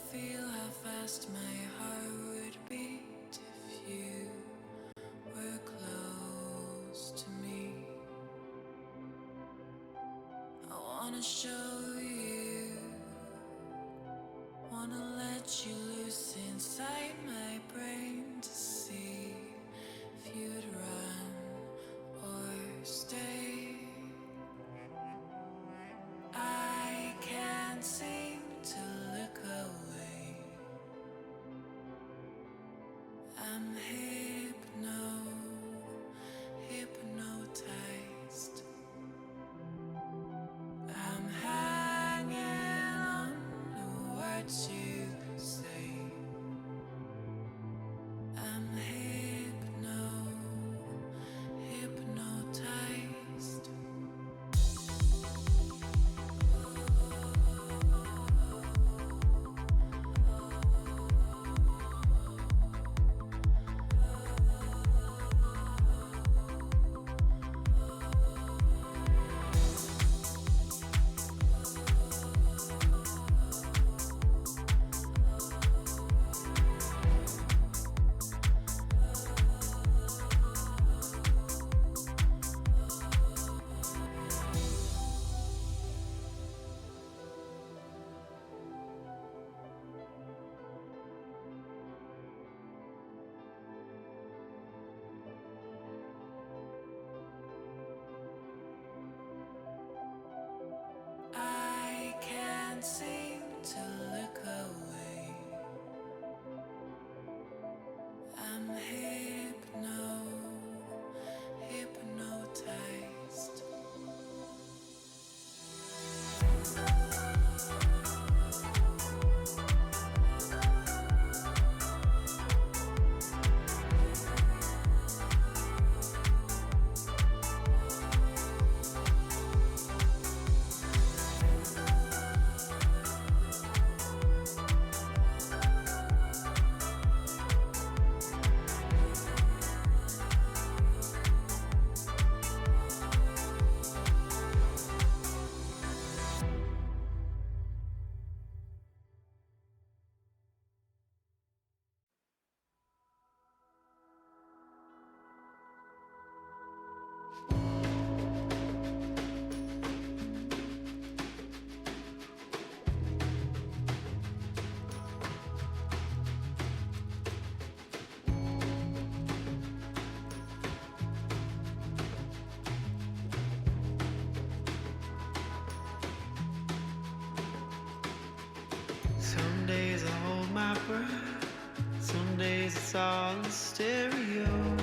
feel how fast my heart would beat if you were close to me. I wanna show you, wanna let you loose inside my brain to see if you'd run or stay. I can't seem to look away. I'm hypnotized. I'm hanging on the words you say. I'm hypnotized. I can't seem to look away. I'm hypnotized. Some days I hold my breath, some days it's all in stereo.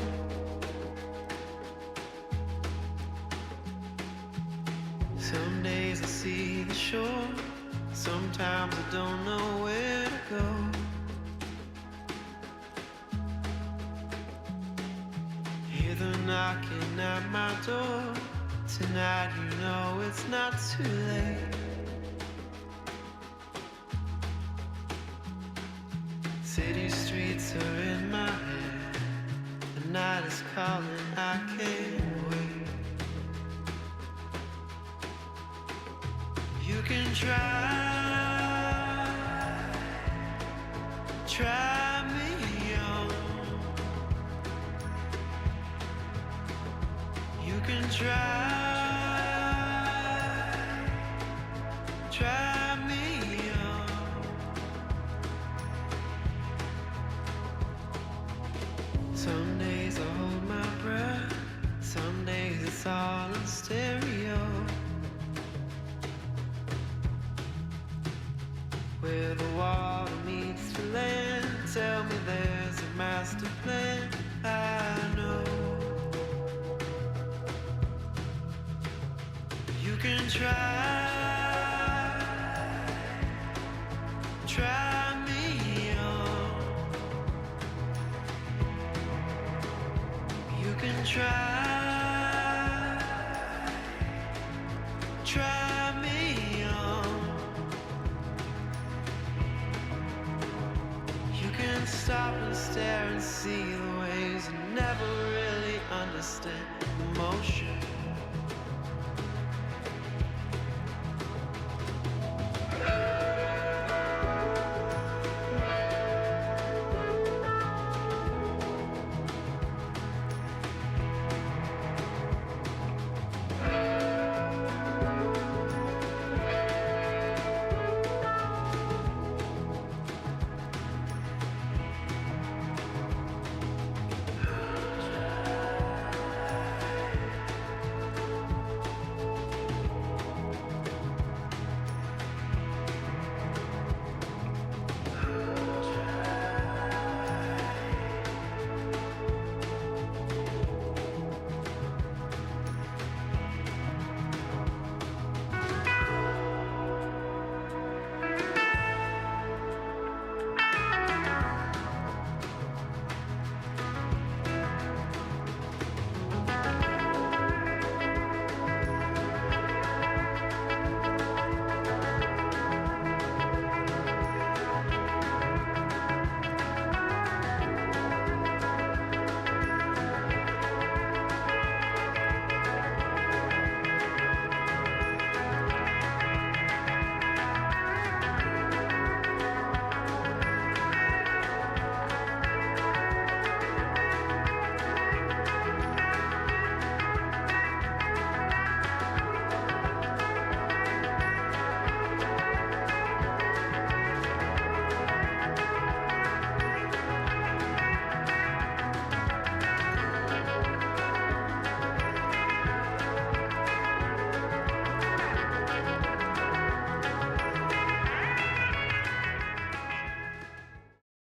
Some days I see the shore, sometimes I don't know where to go. Hear them knocking at my door, tonight you know it's not too late. City streets are in my head, the night is calling, I can't wait. You can try me on. You can try me on. Some days I hold my breath, some days it's all in stereo. Where the water meets the land, tell me there's a master plan, I know. You can try me on. You can try me on. You can stop and stare and see the ways and never really understand emotion.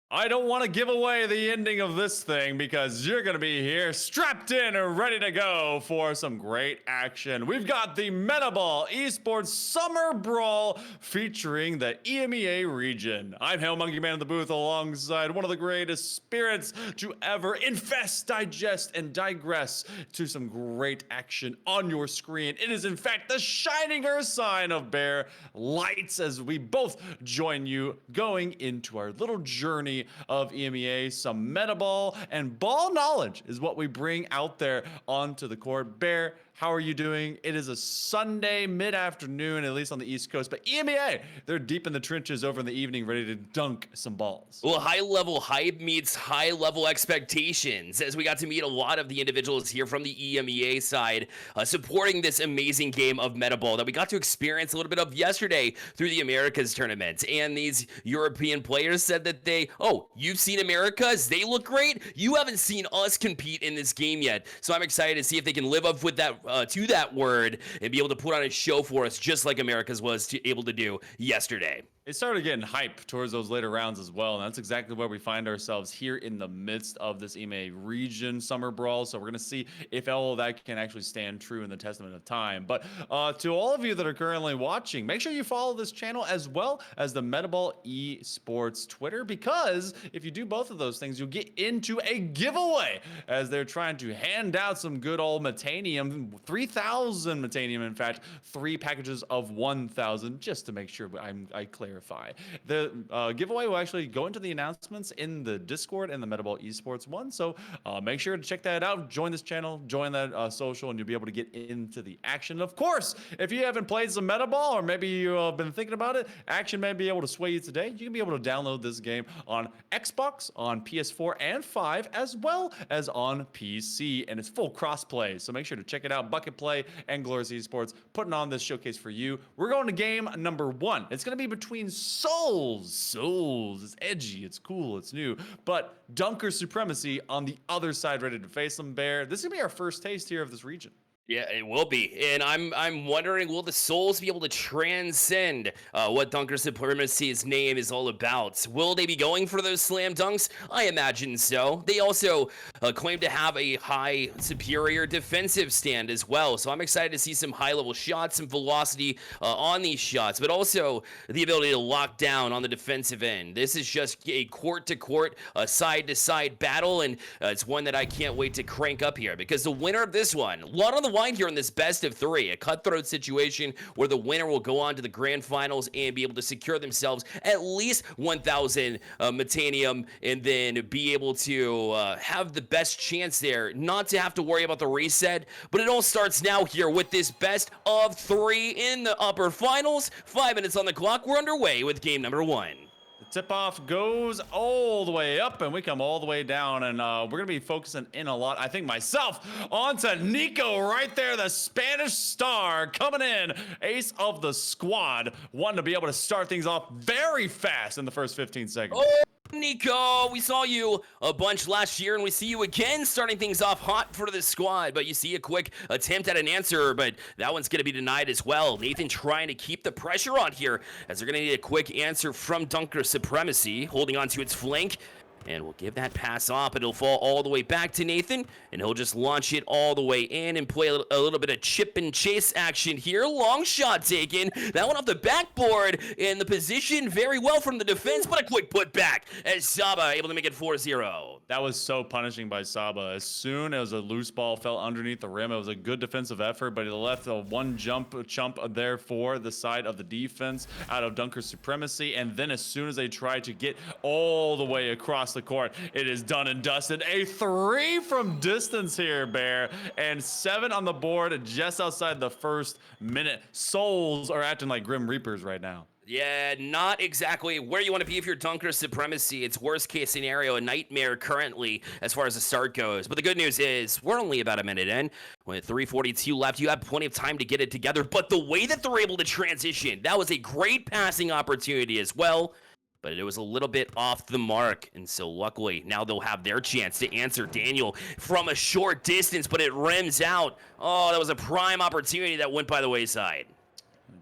I don't want to give away the ending of this thing because you're going to be here strapped in and ready to go for some great action. We've got the Metaball Esports Summer Brawl featuring the EMEA region. I'm Hail Monkey Man in the booth alongside one of the greatest spirits to ever infest, digest, and digress to some great action on your screen. It is in fact the shining earth sign of Bear Lights as we both join you going into our little journey of EMEA. Some Metaball and ball knowledge is what we bring out there onto the court. Bear, how are you doing? It is a Sunday mid-afternoon, at least on the East Coast, but EMEA, they're deep in the trenches over in the evening, ready to dunk some balls. Well, high-level hype meets high-level expectations, as we got to meet a lot of the individuals here from the EMEA side supporting this amazing game of Metaball that we got to experience a little bit of yesterday through the Americas tournament. And these European players said that you've seen Americas? They look great? You haven't seen us compete in this game yet. So I'm excited to see if they can live up with that to that word and be able to put on a show for us just like Americas was able to do yesterday. It started getting hype towards those later rounds as well, and that's exactly where we find ourselves here in the midst of this EMEA region summer brawl. So we're going to see if all of that can actually stand true in the testament of time. But to all of you that are currently watching, make sure you follow this channel as well as the Metaball Esports Twitter, because if you do both of those things, you'll get into a giveaway as they're trying to hand out some good old Metanium, 3,000 Metanium, in fact, 3 packages of 1,000, just to make sure I clarify. The giveaway will actually go into the announcements in the Discord and the Metaball Esports one, so make sure to check that out. Join this channel, join that social, and you'll be able to get into the action. Of course, if you haven't played some Metaball, or maybe you've been thinking about it, action may be able to sway you today. You can be able to download this game on Xbox, on PS4 and 5, as well as on PC, and it's full cross-play, so make sure to check it out. Bucket Play and Glorious Esports putting on this showcase for you. We're going to game number 1. It's going to be between Souls, it's edgy, it's cool, it's new, but Dunker Supremacy on the other side, ready to face them. Bear, this is gonna be our first taste here of this region. Yeah, it will be. And I'm wondering, will the Souls be able to transcend what Dunker Supremacy's name is all about? Will they be going for those slam dunks? I imagine so. They also claim to have a high superior defensive stand as well. So I'm excited to see some high-level shots, some velocity on these shots, but also the ability to lock down on the defensive end. This is just a court-to-court, side-to-side battle, and it's one that I can't wait to crank up here, because the winner of this one, a lot on the line here in this best of 3, a cutthroat situation where the winner will go on to the grand finals and be able to secure themselves at least 1,000 Metanium, and then be able to have the best chance there not to have to worry about the reset. But it all starts now here with this best of 3 in the upper finals. 5 minutes on the clock. We're underway with game number 1. Tip-off goes all the way up, and we come all the way down, and we're going to be focusing in a lot, I think myself, onto Nico right there, the Spanish star coming in, ace of the squad, wanting to be able to start things off very fast in the first 15 seconds. Oh, Nico, we saw you a bunch last year, and we see you again starting things off hot for the squad, but you see a quick attempt at an answer, but that one's going to be denied as well. Nathan trying to keep the pressure on here, as they're going to need a quick answer from Dunker Supremacy, holding on to its flank. And we'll give that pass off, and it'll fall all the way back to Nathan, and he'll just launch it all the way in and play a little bit of chip and chase action here. Long shot taken. That one off the backboard, and the position very well from the defense, but a quick put back as Saba able to make it 4-0. That was so punishing by Saba. As soon as a loose ball fell underneath the rim, it was a good defensive effort, but he left a one chump there for the side of the defense out of Dunker Supremacy, and then as soon as they tried to get all the way across the court, it is done and dusted. A 3 from distance here, Bear, and 7 on the board just outside the first minute. Souls are acting like Grim Reapers right now. Yeah, not exactly where you want to be if you're Dunker Supremacy. It's worst case scenario, a nightmare currently as far as the start goes. But the good news is we're only about a minute in. With 3:42 left, you have plenty of time to get it together. But the way that they're able to transition, that was a great passing opportunity as well. But it was a little bit off the mark, and so luckily now they'll have their chance to answer Daniel from a short distance, but it rims out. Oh, that was a prime opportunity that went by the wayside.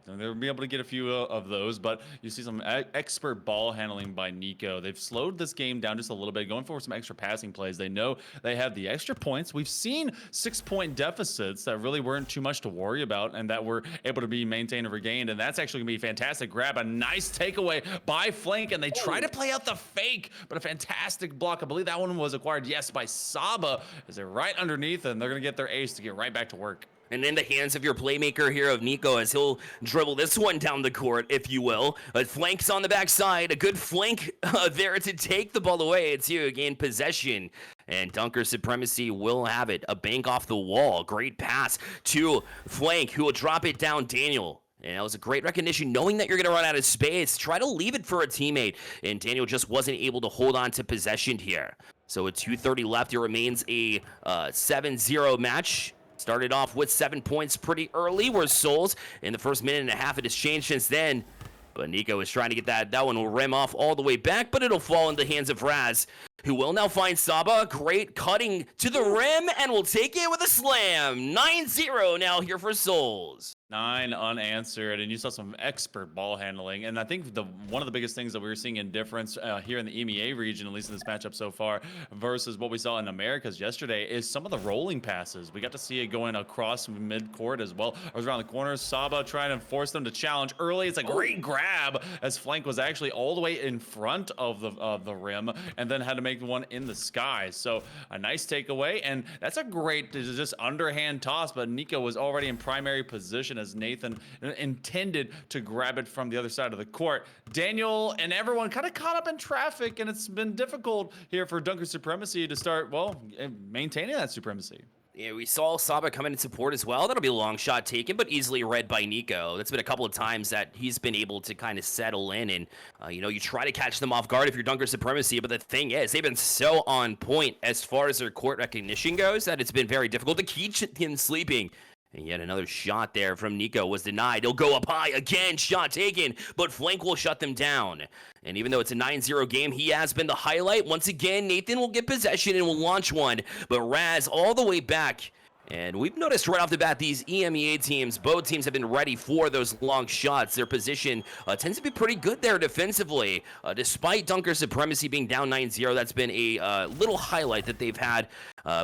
And they'll be able to get a few of those, but you see some expert ball handling by Nico. They've slowed this game down just a little bit, going for some extra passing plays. They know they have the extra points. We've seen 6-point deficits that really weren't too much to worry about and that were able to be maintained and regained, and that's actually going to be a fantastic grab. A nice takeaway by Flank, and they try to play out the fake, but a fantastic block. I believe that one was acquired, yes, by Saba, as they're right underneath, and they're going to get their ace to get right back to work. And in the hands of your playmaker here of Nico as he'll dribble this one down the court, if you will. Flanks on the backside. A good flank there to take the ball away. It's you gain possession. And Dunker Supremacy will have it. A bank off the wall. Great pass to Flank, who will drop it down. Daniel. And that was a great recognition, knowing that you're going to run out of space. Try to leave it for a teammate. And Daniel just wasn't able to hold on to possession here. So with 2:30 left, it remains a 7-0 match. Started off with 7 points pretty early, where Souls in the first minute and a half. It has changed since then. But Nico is trying to get that one will rim off all the way back, but it'll fall in the hands of Raz, who will now find Saba. Great cutting to the rim, and will take it with a slam. 9-0 now here for Souls. 9 unanswered, and you saw some expert ball handling. And I think one of the biggest things that we were seeing in difference here in the EMEA region, at least in this matchup so far, versus what we saw in Americas yesterday, is some of the rolling passes. We got to see it going across mid-court as well. I was around the corner. Saba trying to force them to challenge early. It's a great grab, as Flank was actually all the way in front of the rim, and then had to make one in the sky. So a nice takeaway, and that's a great just underhand toss, but Nico was already in primary position as Nathan intended to grab it from the other side of the court. Daniel and everyone kind of caught up in traffic, and it's been difficult here for Dunker Supremacy to start, well, maintaining that supremacy. Yeah, we saw Saba come in and support as well. That'll be a long shot taken, but easily read by Nico. That's been a couple of times that he's been able to kind of settle in, and you try to catch them off guard if you're Dunker Supremacy, but the thing is, they've been so on point as far as their court recognition goes that it's been very difficult to keep him sleeping. And yet another shot there from Nico was denied. He'll go up high again, shot taken, but Flank will shut them down. And even though it's a 9-0 game, he has been the highlight. Once again, Nathan will get possession and will launch one, but Raz all the way back. And we've noticed right off the bat, these EMEA teams, both teams have been ready for those long shots. Their position tends to be pretty good there defensively. Despite Dunker Supremacy being down 9-0, that's been a little highlight that they've had,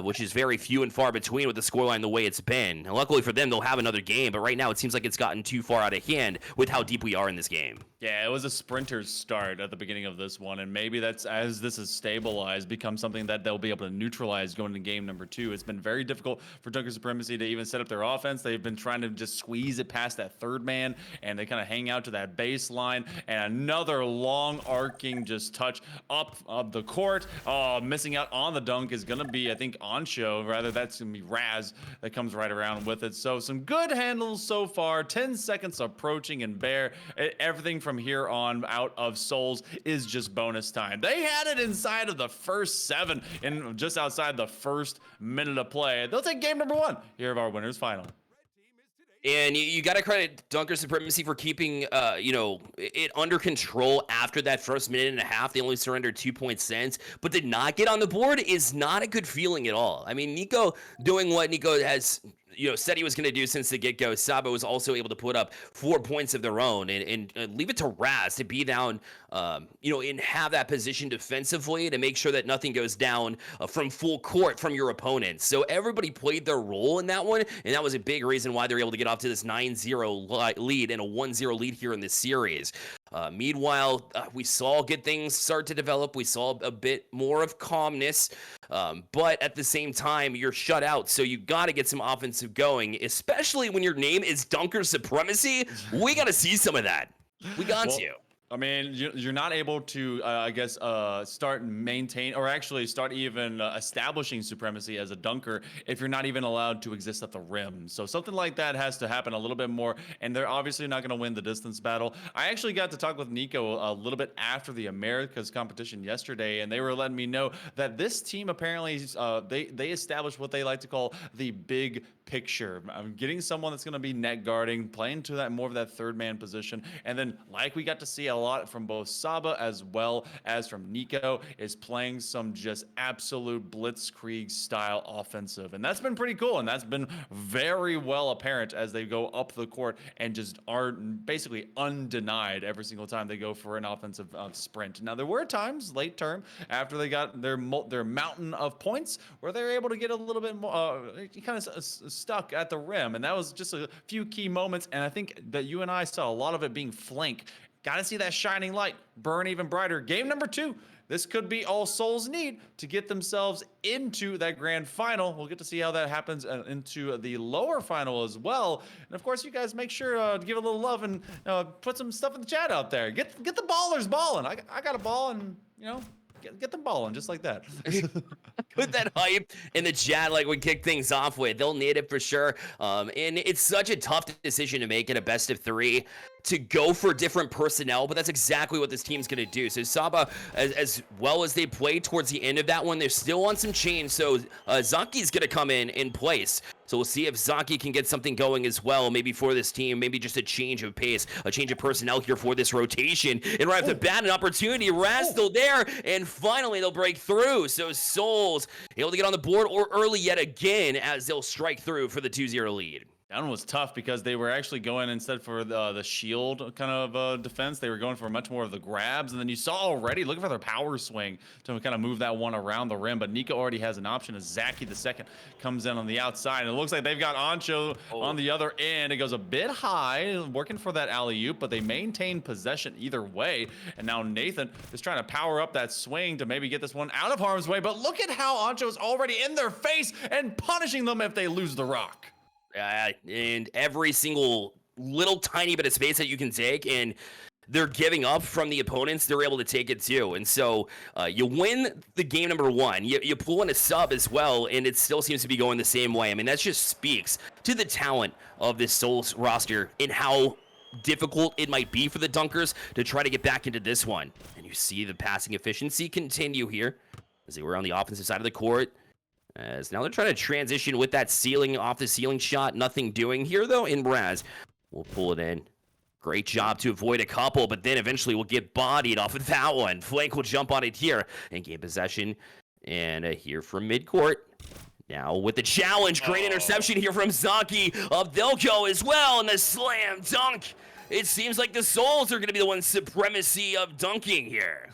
which is very few and far between with the scoreline the way it's been. And luckily for them, they'll have another game, but right now it seems like it's gotten too far out of hand with how deep we are in this game. Yeah, it was a sprinter's start at the beginning of this one, and maybe that's, as this is stabilized, become something that they'll be able to neutralize going into game number 2. It's been very difficult for Dunker Supremacy to even set up their offense. They've been trying to just squeeze it past that third man, and they kind of hang out to that baseline, and another long arcing just touch up of the court. Missing out on the dunk is going to be, I think, Ansho. Rather, that's going to be Raz that comes right around with it. So some good handles so far. 10 seconds approaching, and Bear, everything from here on out of Souls is just bonus time. They had it inside of the first 7 and just outside the first minute of play. They'll take game number 1 here of our winners final. And you got to credit Dunker Supremacy for keeping, it under control after that first minute and a half. They only surrendered 2 point cents, but did not get on the board is not a good feeling at all. I mean, Nico doing what Nico has said he was going to do since the get-go. Saba was also able to put up 4 points of their own and leave it to Raz to be down, and have that position defensively to make sure that nothing goes down from full court from your opponents. So everybody played their role in that one, and that was a big reason why they're able to get off to this 9-0 lead and a 1-0 lead here in this series. Meanwhile, we saw good things start to develop. We saw a bit more of calmness, but at the same time, you're shut out. So you got to get some offensive going, especially when your name is Dunker Supremacy. We got to see some of that. We got to. I mean, you're not able to, start maintain or actually start even establishing supremacy as a dunker if you're not even allowed to exist at the rim. So something like that has to happen a little bit more, and they're obviously not going to win the distance battle. I actually got to talk with Nico a little bit after the Americas competition yesterday, and they were letting me know that this team apparently they established what they like to call the big picture. I'm getting someone that's going to be net guarding, playing to that more of that third man position. And then, like we got to see a lot from both Saba as well as from Nico, is playing some just absolute blitzkrieg style offensive. And that's been pretty cool. And that's been very well apparent as they go up the court and just are basically undenied every single time they go for an offensive sprint. Now, there were times late term after they got their mountain of points where they were able to get a little bit more kind of stuck at the rim. And that was just a few key moments. And I think that you and I saw a lot of it being flank. Got to see that shining light burn even brighter. Game number 2. This could be all Souls need to get themselves into that grand final. We'll get to see how that happens into the lower final as well. And of course, you guys make sure to give a little love and put some stuff in the chat out there. Get the ballers balling. I got a ball, and get them balling just like that. Put that hype in the chat like we kick things off with. They'll need it for sure. And it's such a tough decision to make in a best of 3 to go for different personnel, but that's exactly what this team's going to do. So Saba, as well as they play towards the end of that one, they're still on some chains, so Zaki's going to come in place. So we'll see if Zaki can get something going as well, maybe for this team, maybe just a change of pace, a change of personnel here for this rotation. And right off the bat, an opportunity. Raz still there, and finally they'll break through. So Souls able to get on the board or early yet again as they'll strike through for the 2-0 lead. That one was tough because they were actually going, instead for the shield kind of defense, they were going for much more of the grabs. And then you saw already looking for their power swing to kind of move that one around the rim. But Nico already has an option as Zaki the second comes in on the outside. And it looks like they've got Ancho on the other end. It goes a bit high, working for that alley-oop, but they maintain possession either way. And now Nathan is trying to power up that swing to maybe get this one out of harm's way. But look at how Ancho is already in their face and punishing them if they lose the rock. And every single little tiny bit of space that you can take, and they're giving up from the opponents, they're able to take it too. And so you win the game number 1. You pull in a sub as well, and it still seems to be going the same way. I mean, that just speaks to the talent of this Souls roster and how difficult it might be for the Dunkers to try to get back into this one. And you see the passing efficiency continue here as they were on the offensive side of the court. As now they're trying to transition with that ceiling, off the ceiling shot. Nothing doing here, though, in Raz. We'll pull it in. Great job to avoid a couple, but then eventually we'll get bodied off of that one. Flank will jump on it here and gain possession. And here from midcourt. Now with the challenge, great interception here from Zaki. Up they'll go as well, and the slam dunk. It seems like the Souls are going to be the one supremacy of dunking here.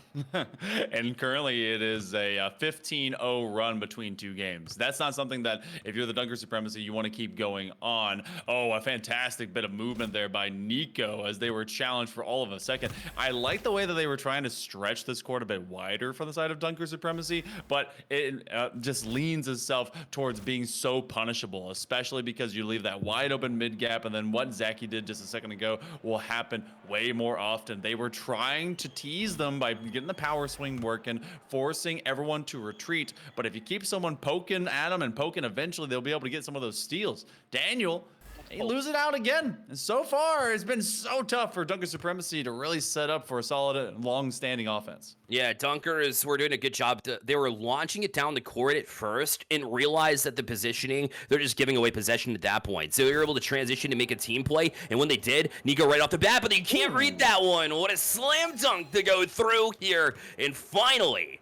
And currently it is a 15-0 run between 2 games. That's not something that, if you're the Dunker Supremacy, you want to keep going on. Oh, a fantastic bit of movement there by Nico as they were challenged for all of a second. I like the way that they were trying to stretch this court a bit wider for the side of Dunker Supremacy, but it just leans itself towards being so punishable, especially because you leave that wide open mid gap, and then what Zaki did just a second ago will happen way more often. They were trying to tease them by getting the power swing working, forcing everyone to retreat. But if you keep someone poking at them and poking, eventually they'll be able to get some of those steals. Daniel, he lose it out again. And so far, it's been so tough for Dunker Supremacy to really set up for a solid, long-standing offense. Yeah, Dunkers were doing a good job. They were launching it down the court at first and realized that the positioning, they're just giving away possession at that point. So they were able to transition to make a team play. And when they did, Nico right off the bat, but you can't read that one. What a slam dunk to go through here. And finally,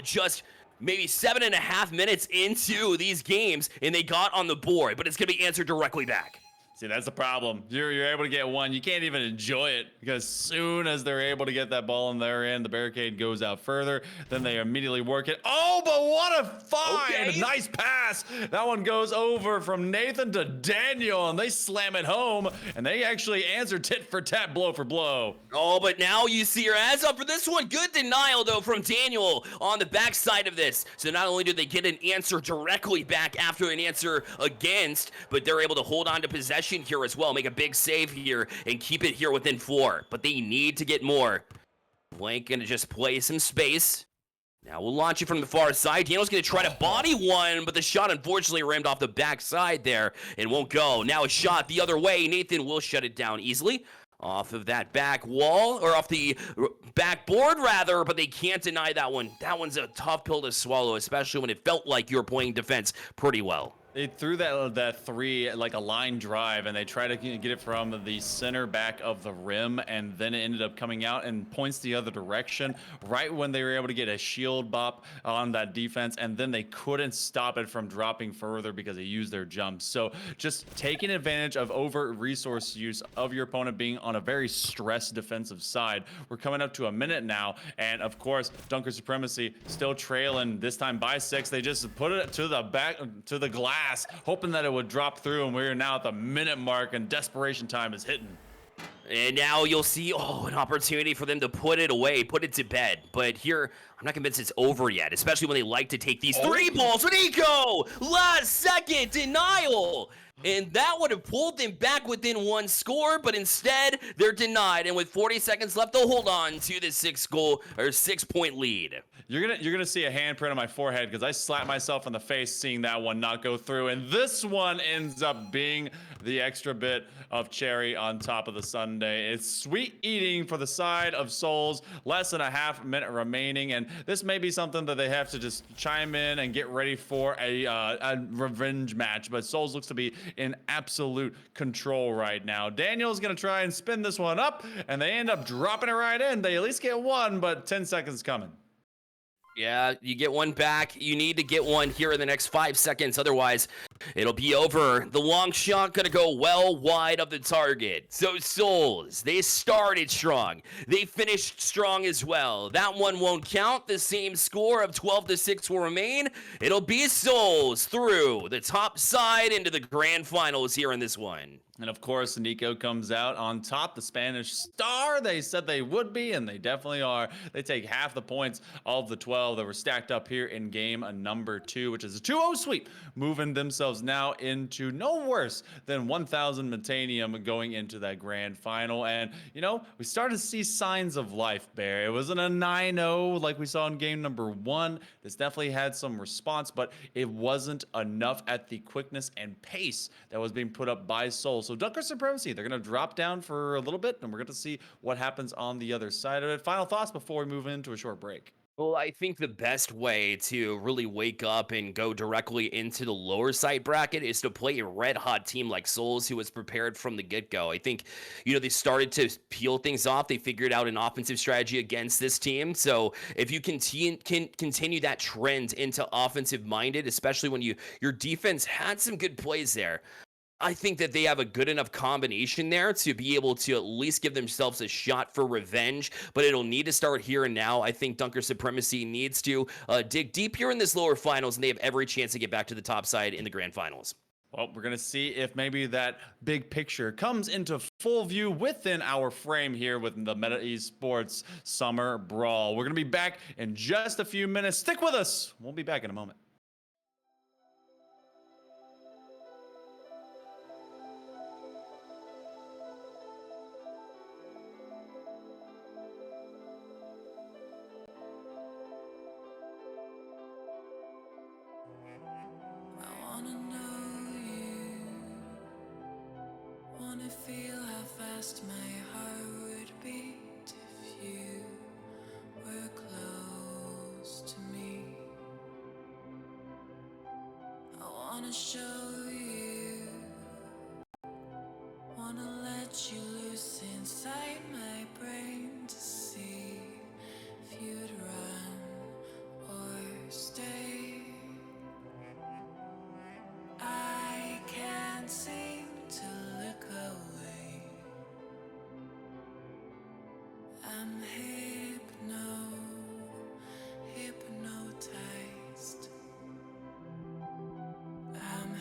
just maybe 7.5 minutes into these games, and they got on the board, but it's going to be answered directly back. See, that's the problem. You're able to get one. You can't even enjoy it because soon as they're able to get that ball in their end, the barricade goes out further. Then they immediately work it. Oh, but what a find! Okay. Nice pass. That one goes over from Nathan to Daniel, and they slam it home. And they actually answer tit for tat, blow for blow. Oh, but now you see your ads up for this one. Good denial, though, from Daniel on the backside of this. So not only do they get an answer directly back after an answer against, but they're able to hold on to possession here as well, make a big save here and keep it here within 4, but they need to get more. Blank gonna just play some space. Now we'll launch it from the far side. Daniel's gonna try to body one, but the shot unfortunately rammed off the backside there and won't go. Now a shot the other way. Nathan will shut it down easily off of that back wall, or off the backboard rather, but they can't deny that one. That one's a tough pill to swallow, especially when it felt like you were playing defense pretty well. They threw that three like a line drive, and they tried to get it from the center back of the rim, and then it ended up coming out and points the other direction right when they were able to get a shield bop on that defense, and then they couldn't stop it from dropping further because they used their jumps. So just taking advantage of over resource use of your opponent being on a very stressed defensive side. We're coming up to a minute now, and of course, Dunker Supremacy still trailing, this time by 6. They just put it to the back, to the glass, hoping that it would drop through, and we're now at the minute mark, and desperation time is hitting. And now you'll see, an opportunity for them to put it away, put it to bed. But here, I'm not convinced it's over yet, especially when they like to take these 3 balls with Eco! Last second denial! And that would have pulled them back within 1 score, but instead, they're denied. And with 40 seconds left, they'll hold on to the 6-point lead. You're gonna see a handprint on my forehead because I slapped myself in the face seeing that one not go through, and this one ends up being the extra bit of cherry on top of the sundae. It's sweet eating for the side of Souls. Less than a half minute remaining, and this may be something that they have to just chime in and get ready for a revenge match. But Souls looks to be in absolute control right now. Daniel's gonna try and spin this one up, and they end up dropping it right in. They at least get one, but 10 seconds coming. Yeah, you get one back. You need to get one here in the next 5 seconds. Otherwise, it'll be over. The long shot gonna go well wide of the target. So Souls, they started strong. They finished strong as well. That one won't count. The same score of 12-6 will remain. It'll be Souls through the top side into the grand finals here in this one. And of course, Nico comes out on top, the Spanish star. They said they would be, and they definitely are. They take half the points of the 12 that were stacked up here in game number 2, which is a 2-0 sweep, moving themselves now into no worse than 1,000 Metanium going into that grand final. And, we started to see signs of life, Bear. It wasn't a 9-0 like we saw in game number 1. This definitely had some response, but it wasn't enough at the quickness and pace that was being put up by Soul. So Dunker Supremacy, they're going to drop down for a little bit, and we're going to see what happens on the other side of it. Final thoughts before we move into a short break. Well, I think the best way to really wake up and go directly into the lower side bracket is to play a red-hot team like Souls, who was prepared from the get-go. I think, they started to peel things off. They figured out an offensive strategy against this team. So if you continue that trend into offensive-minded, especially when your defense had some good plays there, I think that they have a good enough combination there to be able to at least give themselves a shot for revenge, but it'll need to start here and now. I think Dunker Supremacy needs to dig deep here in this lower finals, and they have every chance to get back to the top side in the grand finals. Well, we're going to see if maybe that big picture comes into full view within our frame here with the Meta Esports Summer Brawl. We're going to be back in just a few minutes. Stick with us. We'll be back in a moment. Feel how fast my heart would beat if you were close to me. I wanna show you, wanna let you loose inside my brain to see if you'd run or stay. I can't seem to look away. I'm hypnotized. I'm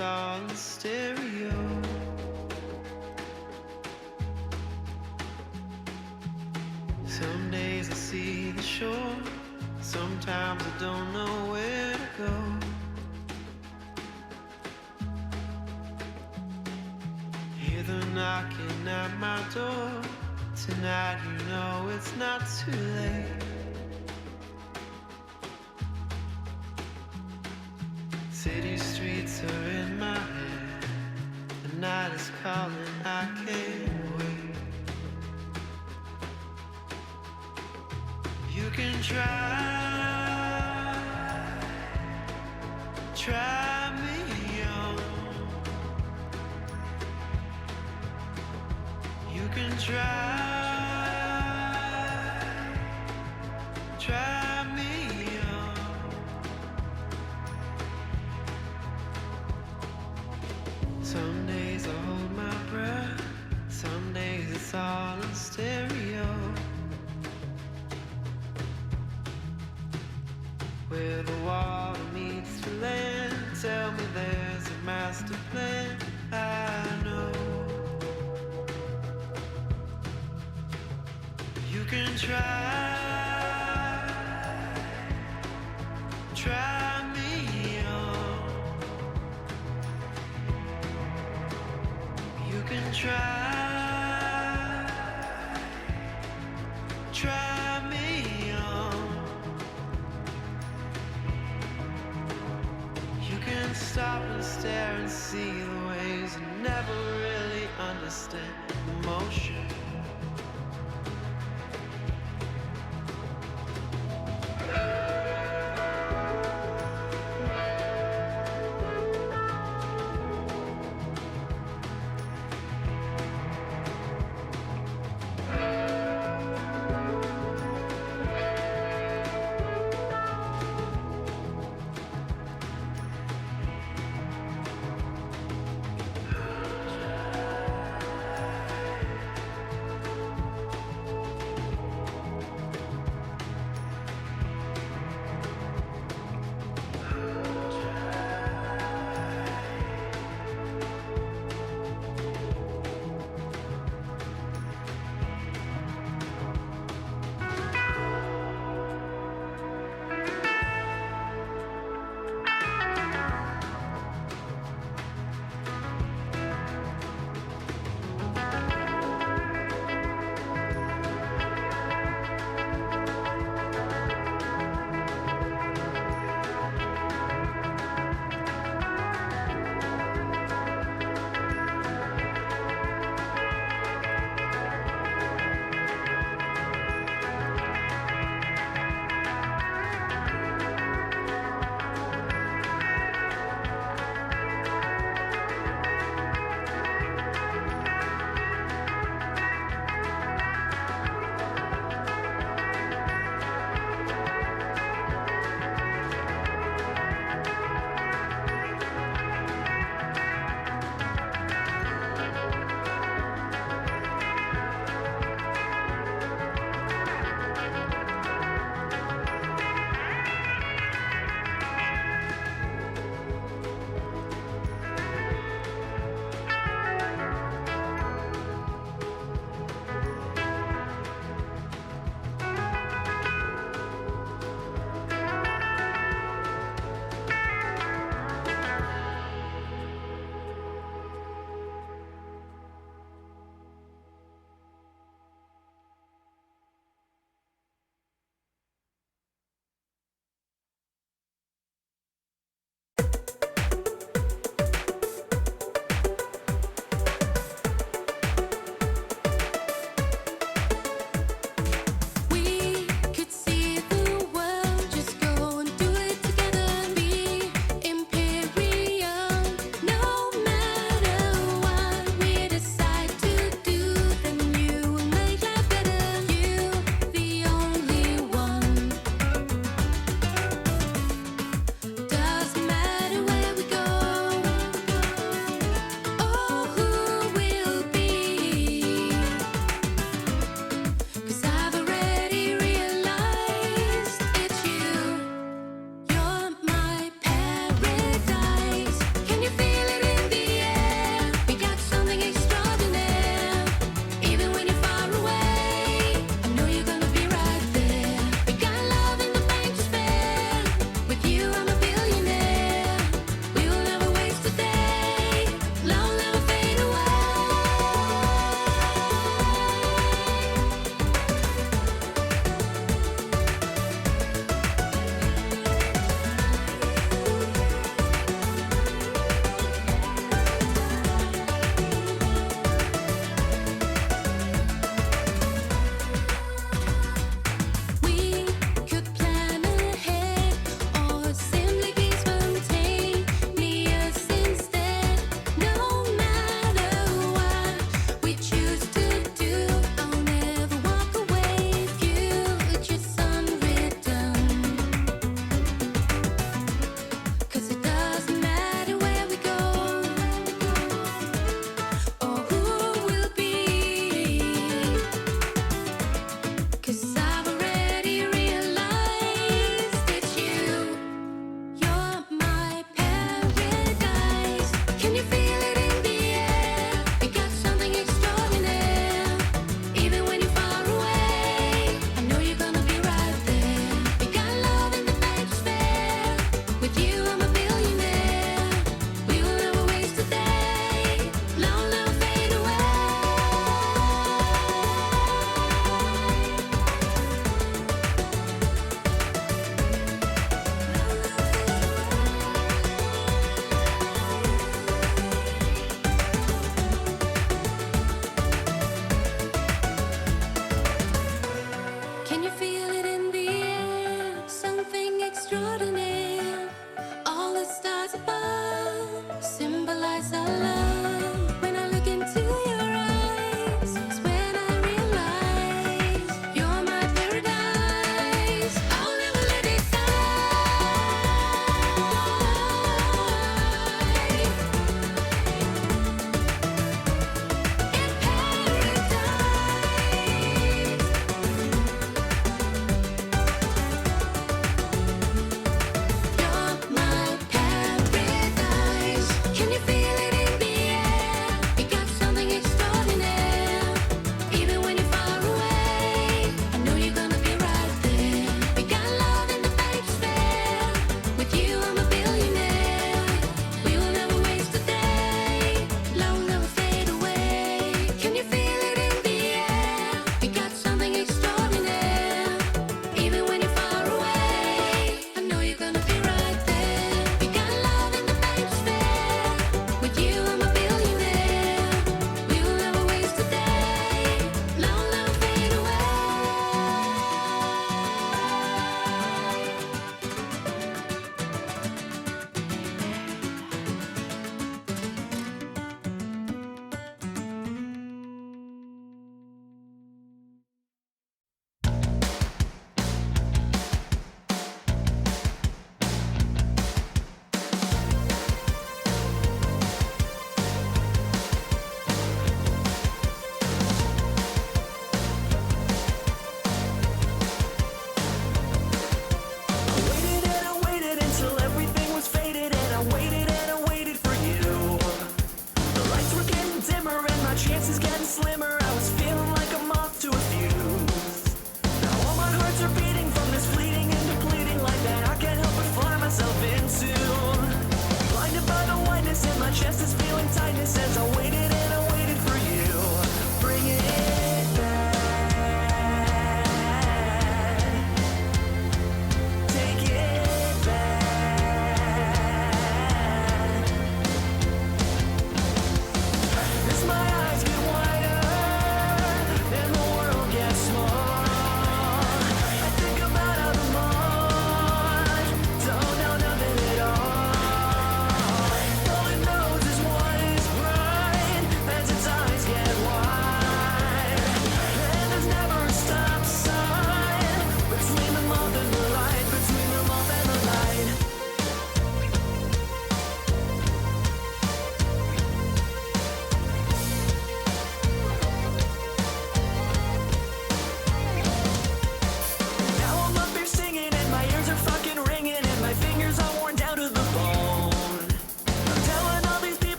it's all in stereo. Some days I see the shore, sometimes I don't know where to go. Hear them knocking at my door. Tonight you know it's not too late. City streets are in my head. The night is calling, I can't wait. You can try me on. You can try me on. Some days I hold my breath, some days it's all in stereo. Where the water meets the land, tell me there's a master plan. I know. You can try me on. You can try me on. You can stop and stare and see the ways and never really understand emotion.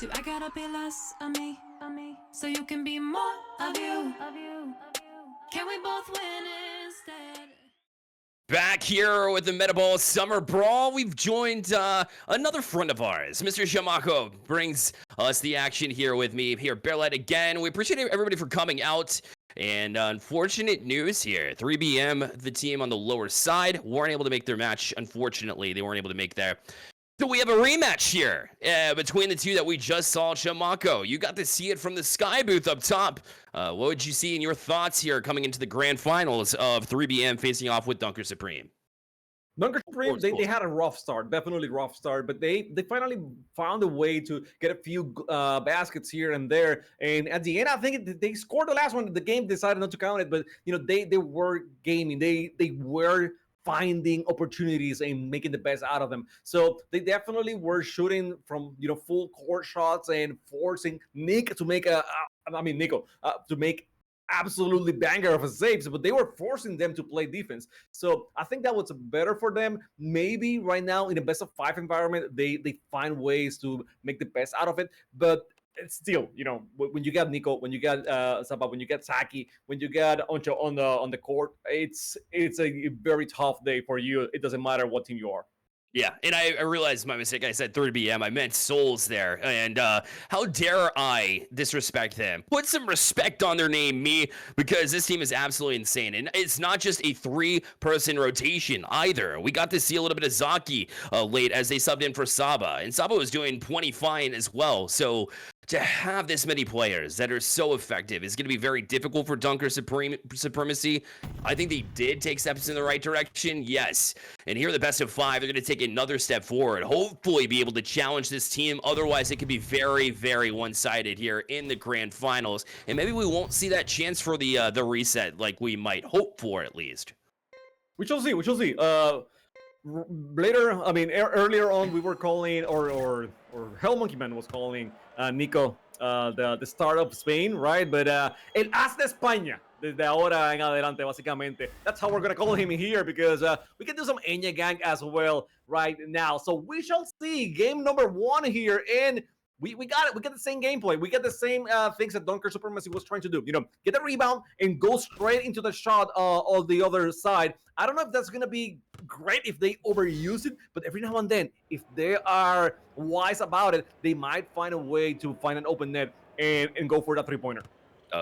Do I gotta be less of me, so you can be more of you? Can we both win instead? Back here with the Metaball Summer Brawl, we've joined another friend of ours. Mr. Shamako brings us the action here with me here, Bearlight again. We appreciate everybody for coming out. And unfortunate news here. 3BM, the team on the lower side, weren't able to make their match. Unfortunately, they weren't able to make their. So we have a rematch here between the two that we just saw. Shamako, you got to see it from the Sky booth up top. What would you see in your thoughts here coming into the grand finals of 3BM facing off with Dunker Supreme? Dunker Supreme, they had a rough start, definitely rough start, but they finally found a way to get a few baskets here and there. And at the end, I think they scored the last one. The game decided not to count it, but they were gaming. They were finding opportunities and making the best out of them. So they definitely were shooting from full court shots and forcing Nick to make Nico to make absolutely banger of a saves, but they were forcing them to play defense. So I think that was better for them. Maybe right now in a best of 5 environment, they find ways to make the best out of it, but it's still, when you got Nico, when you got Saba, when you get Saki, when you got Oncho on the court, it's a very tough day for you. It doesn't matter what team you are. Yeah, and I realized my mistake. I said 3BM. I meant Souls there. And how dare I disrespect them? Put some respect on their name, me, because this team is absolutely insane. And it's not just a 3-person rotation either. We got to see a little bit of Zaki late as they subbed in for Saba. And Saba was doing 20 fine as well. So to have this many players that are so effective is going to be very difficult for Dunker Supremacy. I think they did take steps in the right direction, yes. And here are the best of 5. They're going to take another step forward, hopefully be able to challenge this team. Otherwise, it could be very, very one-sided here in the grand finals. And maybe we won't see that chance for the reset like we might hope for, at least. We shall see. Later, earlier on, we were calling, or Hell Monkey Man was calling Nico the start of Spain, right? But el as de España, desde ahora en adelante, básicamente. That's how we're gonna call him here, because we can do some Enya gang as well right now. So we shall see game number 1 here, and we got it. We get the same gameplay. We get the same things that Dunker Supremacy was trying to do. Get the rebound and go straight into the shot on the other side. I don't know if that's going to be great if they overuse it, but every now and then, if they are wise about it, they might find a way to find an open net and go for that 3-pointer.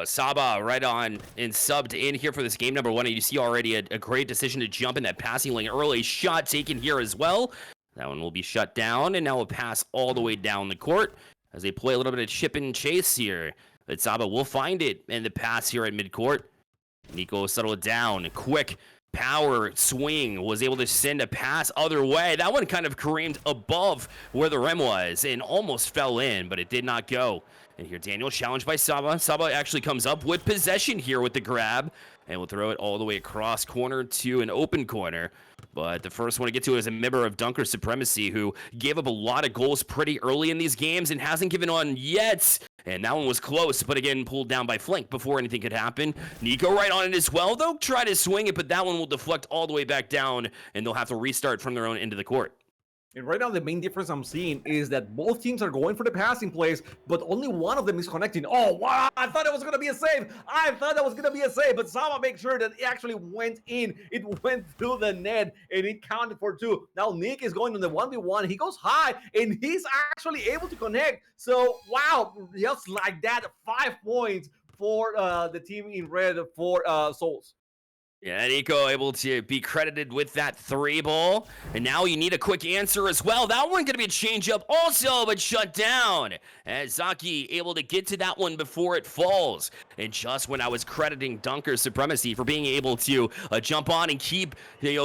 Saba right on and subbed in here for this game number 1. And you see already a great decision to jump in that passing lane early. Shot taken here as well. That one will be shut down, and now we'll pass all the way down the court as they play a little bit of chip and chase here. But Saba will find it in the pass here at midcourt. Nico will settle it down. Quick power swing, was able to send a pass other way. That one kind of careened above where the rim was and almost fell in, but it did not go. And here Daniel challenged by Saba. Saba actually comes up with possession here with the grab, and will throw it all the way across corner to an open corner. But the first one to get to is a member of Dunker Supremacy, who gave up a lot of goals pretty early in these games and hasn't given on yet. And that one was close, but again, pulled down by Flink before anything could happen. Nico right on it as well, though. Try to swing it, but that one will deflect all the way back down, and they'll have to restart from their own end of the court. And right now, the main difference I'm seeing is that both teams are going for the passing plays, but only one of them is connecting. Oh, wow! I thought it was going to be a save. But Saba made sure that it actually went in. It went through the net, and it counted for 2. Now, Nick is going on the 1v1. He goes high, and he's actually able to connect. So, wow, just like that, 5 points for the team in red for Souls. Yeah, Nico able to be credited with that 3 ball. And now you need a quick answer as well. That one going to be a changeup also, but shut down. As Zaki able to get to that one before it falls. And just when I was crediting Dunker Supremacy for being able to jump on and keep,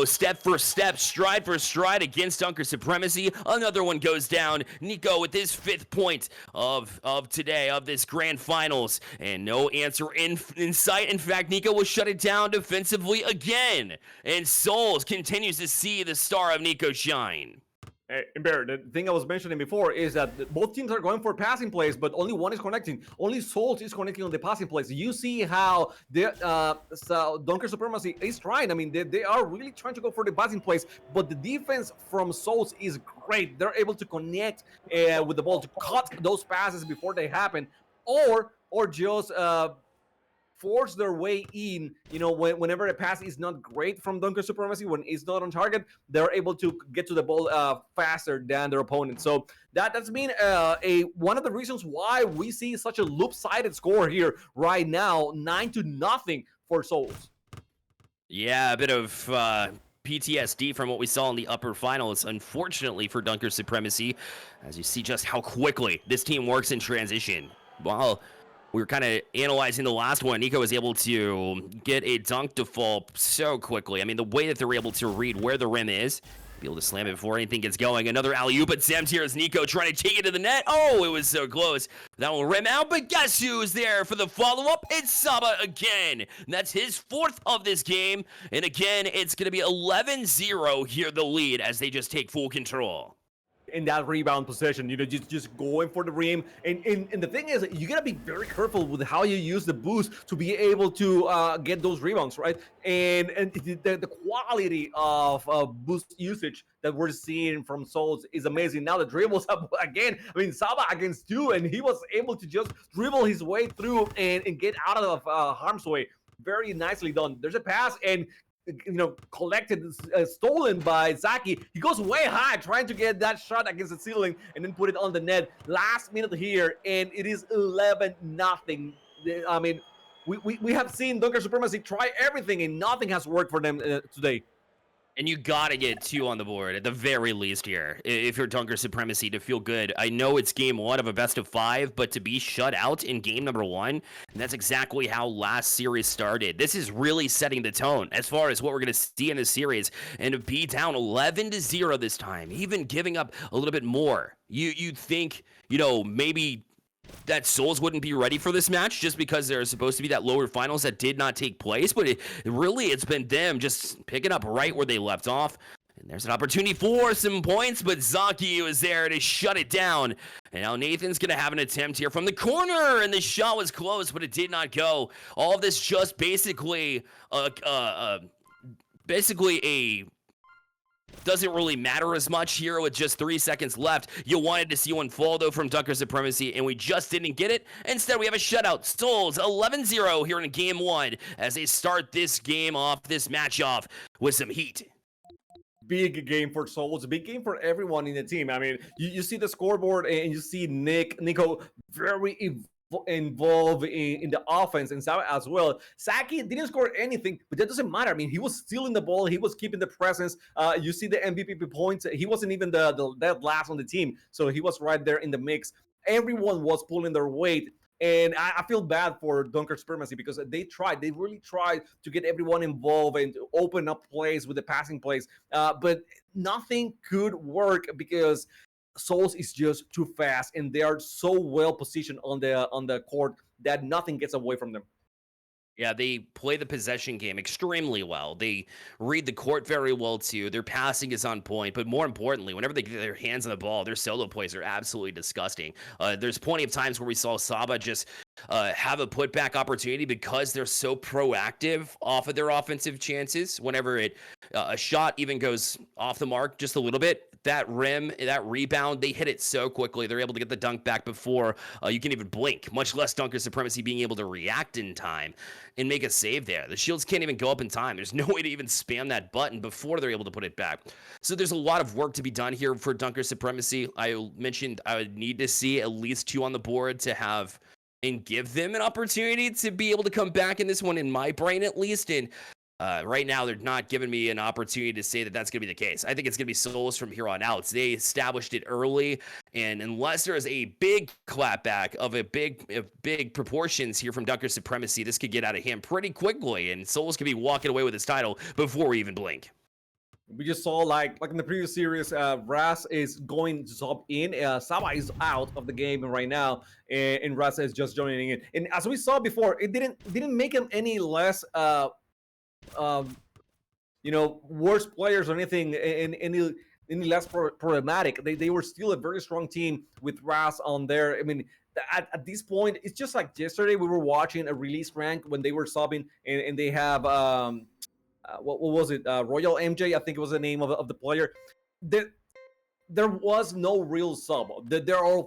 step for step, stride for stride against Dunker Supremacy, another one goes down. Nico with his 5th point of today, of this grand finals. And no answer in sight. In fact, Nico will shut it down defensively again, and Souls continues to see the star of Nico shine. And Bear, the thing I was mentioning before is that both teams are going for passing plays, but only one is connecting. Only Souls is connecting on the passing plays. You see how Dunker Supremacy is trying. I mean, they are really trying to go for the passing plays, but the defense from Souls is great. They're able to connect with the ball to cut those passes before they happen, or just force their way in. Whenever a pass is not great from Dunker Supremacy, when it's not on target, they're able to get to the ball faster than their opponent. So that's been one of the reasons why we see such a loop-sided score here right now, 9-0 for Souls. Yeah, a bit of PTSD from what we saw in the upper finals, unfortunately for Dunker Supremacy, as you see just how quickly this team works in transition. While we were kind of analyzing the last one, Nico was able to get a dunk to fall so quickly. I mean, the way that they're able to read where the rim is, be able to slam it before anything gets going. Another alley-oop attempt here as Nico trying to take it to the net. Oh, it was so close. That will rim out, but guess who's there for the follow-up? It's Saba again. And that's his 4th of this game. And again, it's going to be 11-0 here, the lead, as they just take full control. In that rebound possession, just going for the rim, and the thing is, you gotta be very careful with how you use the boost to be able to get those rebounds, right? And the quality of boost usage that we're seeing from Souls is amazing. Now the dribbles up again. I mean, Saba against 2, and he was able to just dribble his way through and get out of harm's way. Very nicely done. There's a pass, and collected, stolen by Zaki. He goes way high trying to get that shot against the ceiling and then put it on the net. Last minute here, and it is 11-0. I mean, we have seen Dunker Supremacy try everything, and nothing has worked for them today. And you gotta get 2 on the board at the very least here if you're Dunker Supremacy to feel good. I know it's game 1 of a best of 5, but to be shut out in game number 1, and that's exactly how last series started. This is really setting the tone as far as what we're gonna see in this series, and to be down 11-0 this time, even giving up a little bit more. You'd think, maybe that Souls wouldn't be ready for this match just because there's supposed to be that lower finals that did not take place, but it's been them just picking up right where they left off. And there's an opportunity for some points, but Zaki was there to shut it down. And now Nathan's going to have an attempt here from the corner, and the shot was close, but it did not go. All of this just basically doesn't really matter as much here with just 3 seconds left. You wanted to see one fall, though, from Dunker Supremacy, and we just didn't get it. Instead, we have a shutout. Souls 11-0 here in game 1 as they start this game off, this match off with some heat. Big game for Souls, a big game for everyone in the team. I mean, you see the scoreboard, and you see Nico very involved in the offense, and Saba as well. Saki didn't score anything, but that doesn't matter. I mean, he was stealing the ball, he was keeping the presence. You see the MVP points. He wasn't even the dead last on the team, so he was right there in the mix. Everyone was pulling their weight. And I feel bad for Dunker Supremacy because they really tried to get everyone involved and to open up plays with the passing plays, but nothing could work because Souls is just too fast, and they are so well positioned on the court that nothing gets away from them. Yeah, they play the possession game extremely well. They read the court very well, too. Their passing is on point, but more importantly, whenever they get their hands on the ball, their solo plays are absolutely disgusting. There's plenty of times where we saw Saba just have a putback opportunity because they're so proactive off of their offensive chances. Whenever a shot even goes off the mark just a little bit, that rim, that rebound, they hit it so quickly. They're able to get the dunk back before you can even blink, much less Dunker Supremacy being able to react in time and make a save there. The shields can't even go up in time. There's no way to even spam that button before they're able to put it back. So there's a lot of work to be done here for Dunker Supremacy. I mentioned I would need to see at least 2 on the board to have and give them an opportunity to be able to come back in this one, in my brain at least. And right now, they're not giving me an opportunity to say that that's going to be the case. I think it's going to be Souls from here on out. They established it early, and unless there is a big clapback of a big proportions here from Dunker Supremacy, this could get out of hand pretty quickly, and Souls could be walking away with his title before we even blink. We just saw like in the previous series, Raz is going to sub in. Saba is out of the game right now, and Raz is just joining in. And as we saw before, it didn't make him any less worse players or anything, any less problematic. They were still a very strong team with Raz on there. I mean, at this point, it's just like yesterday we were watching a release rank when they were subbing, and they have what was it? Royal MJ, I think it was the name of the player. there was no real sub. There are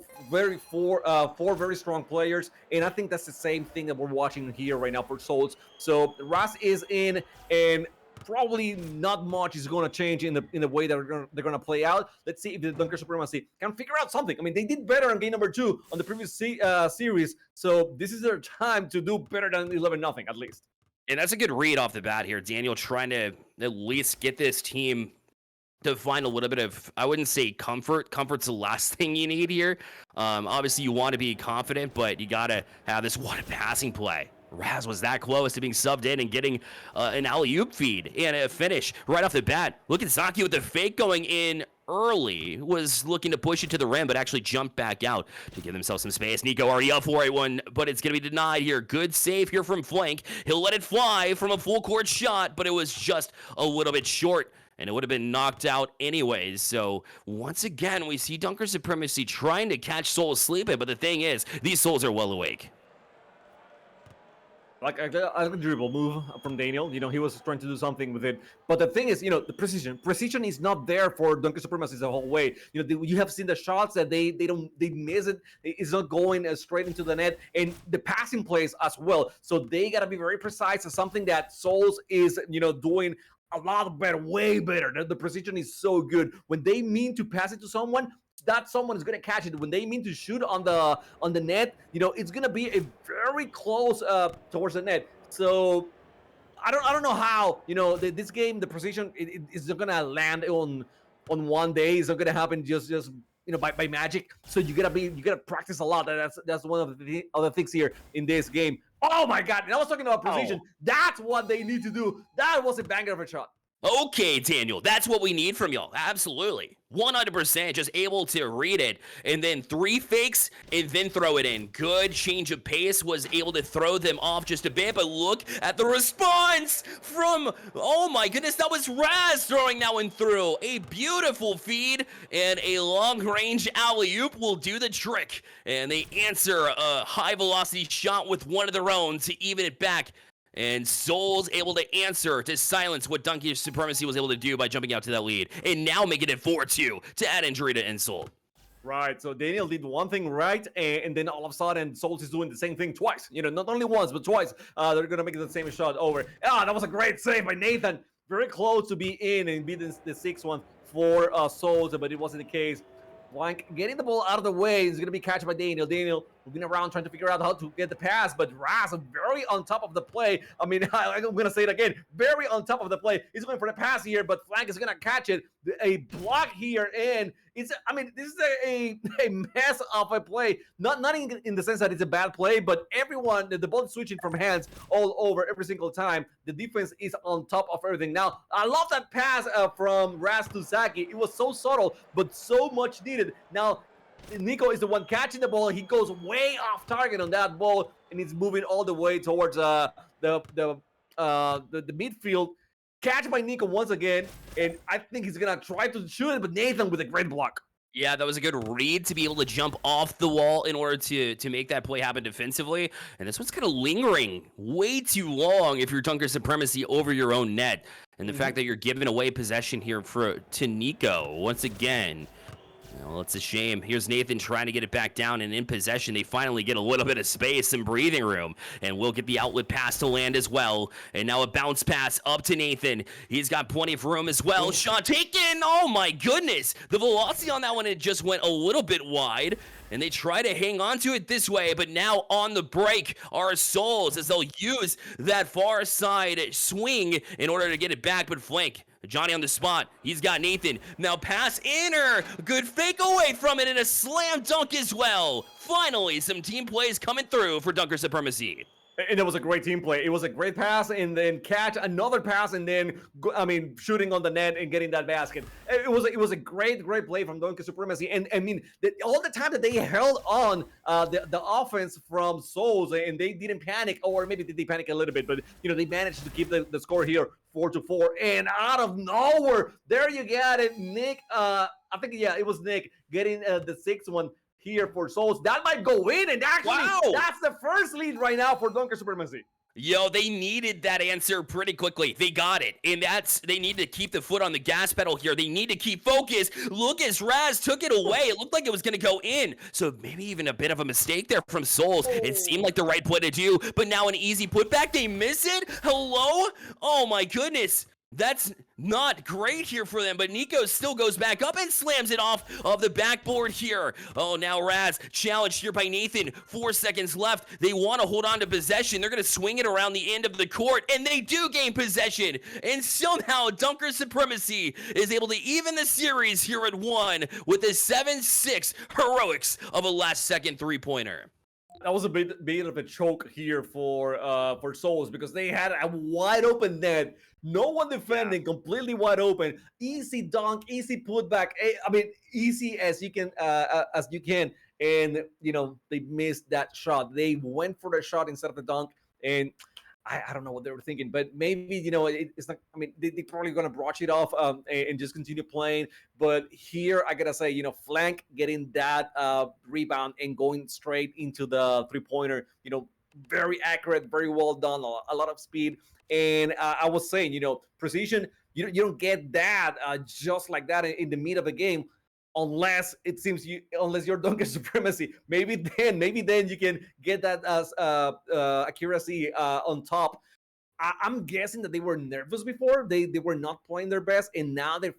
four very strong players, and I think that's the same thing that we're watching here right now for Souls. So Ras is in, and probably not much is going to change in the way that they're going to play out. Let's see if the Dunker Supremacy can figure out something. I mean, they did better on game number 2 on the previous series, so this is their time to do better than 11-0 at least. And that's a good read off the bat here. Daniel trying to at least get this team to find a little bit of, I wouldn't say comfort. Comfort's the last thing you need here. Obviously, you want to be confident, but you got to have this one passing play. Raz was that close to being subbed in and getting an alley-oop feed and a finish right off the bat. Look at Zaki with the fake going in early. Was looking to push it to the rim, but actually jumped back out to give himself some space. Nico already up for it one, but it's going to be denied here. Good save here from Flank. He'll let it fly from a full court shot, but it was just a little bit short, and it would have been knocked out anyways. So once again, we see Dunker Supremacy trying to catch Souls sleeping, but the thing is, these Souls are well awake. Like a dribble move from Daniel. You know, he was trying to do something with it. But the thing is, you know, the precision is not there for Dunker Supremacy the whole way. You know, you have seen the shots that they miss it. It's not going straight into the net, and the passing plays as well. So they gotta be very precise. It's something that Souls is, you know, doing a lot better, way better. The precision is so good. When they mean to pass it to someone, that someone is going to catch it. When they mean to shoot on the net, you know, it's going to be a very close towards the net. So I don't know how, you know, this game, the precision is not going to land on one day. It's not going to happen just you know, by magic. So you gotta practice a lot. That's one of the other things here in this game. Oh my God! And I was talking about precision. That's what they need to do. That was a banger of a shot. Okay, Daniel, that's what we need from y'all. Absolutely. 100% just able to read it, and then 3 fakes and then throw it in. Good change of pace, was able to throw them off just a bit, but look at the response from, oh my goodness, that was Raz throwing that one through. A beautiful feed and a long-range alley-oop will do the trick, and they answer a high-velocity shot with one of their own to even it back. And Souls able to answer to silence what Dunker Supremacy was able to do by jumping out to that lead. And now making it 4-2 to add injury to insult. Right, so Daniel did one thing right, and then all of a sudden, Souls is doing the same thing twice. You know, not only once, but twice. They're going to make the same shot over. That was a great save by Nathan. Very close to be in and be the 6th one for Souls, but it wasn't the case. Blank getting the ball out of the way is going to be catched by Daniel. Daniel moving around trying to figure out how to get the pass, but Raz very on top of the play. I mean, I'm going to say it again. Very on top of the play. He's going for the pass here, but Flank is going to catch it. A block here, and it's, I mean, this is a mess of a play. Not in the sense that it's a bad play, but everyone, the ball is switching from hands all over every single time. The defense is on top of everything. Now, I love that pass from Raz to Zaki. It was so subtle, but so much needed. Now, Nico is the one catching the ball. He goes way off target on that ball, and he's moving all the way towards the midfield. Catch by Nico once again, and I think he's gonna try to shoot it, but Nathan with a great block. Yeah, that was a good read to be able to jump off the wall in order to make that play happen defensively. And this one's kind of lingering way too long if you're Dunker Supremacy over your own net. And the fact that you're giving away possession here to Nico once again. Well, it's a shame. Here's Nathan trying to get it back down, and in possession, they finally get a little bit of space and breathing room, and we'll get the outlet pass to land as well. And now a bounce pass up to Nathan. He's got plenty of room as well. Shot taken. Oh my goodness. The velocity on that one, it just went a little bit wide, and they try to hang on to it this way, but now on the break are Souls as they'll use that far side swing in order to get it back, but Flank. Johnny on the spot. He's got Nathan. Now pass inner. Good fake away from it and a slam dunk as well. Finally, some team plays coming through for Dunker Supremacy. And it was a great team play. It was a great pass, and then catch another pass, and then shooting on the net and getting that basket. It was a great play from Dunker Supremacy. And I mean, all the time that they held on the offense from Souls, and they didn't panic, or maybe they panic a little bit, but you know, they managed to keep the score here 4-4. And out of nowhere, there you got it, Nick. I think it was Nick getting the 6th one here for Souls. That might go in, and actually, That's the first lead right now for Dunker Supremacy. Yo, they needed that answer pretty quickly. They got it. And they need to keep the foot on the gas pedal here. They need to keep focus. Look as Raz took it away. It looked like it was going to go in. So maybe even a bit of a mistake there from Souls. It seemed like the right play to do, but now an easy putback. They miss it? Hello? Oh my goodness. That's not great here for them, but Nico still goes back up and slams it off of the backboard here. Oh, now Raz challenged here by Nathan. 4 seconds left. They want to hold on to possession. They're going to swing it around the end of the court, and they do gain possession. And somehow Dunker Supremacy is able to even the series here at 1 with a 7-6 heroics of a last-second three-pointer. That was a bit of a choke here for Souls because they had a wide open net. No one defending, completely wide open. Easy dunk, easy putback. I mean, easy as you can, And they missed that shot. They went for the shot instead of the dunk, and I don't know what they were thinking, but maybe it's not. I mean, they're probably gonna brush it off and just continue playing. But here, I gotta say, Flank getting that rebound and going straight into the 3-pointer. Very accurate, very well done, a lot of speed. And I was saying, precision. You don't get that just like that in the meat of the game. Unless you're Dunker Supremacy, maybe then you can get that as accuracy on top. I'm guessing that they were nervous before. They were not playing their best, and now they're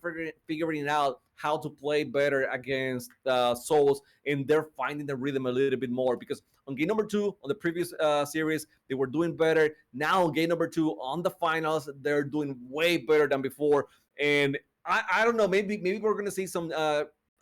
figuring out how to play better against Souls, and they're finding the rhythm a little bit more. Because on game number 2 on the previous series, they were doing better. Now on game number 2 on the finals, they're doing way better than before. And I don't know. Maybe we're gonna see some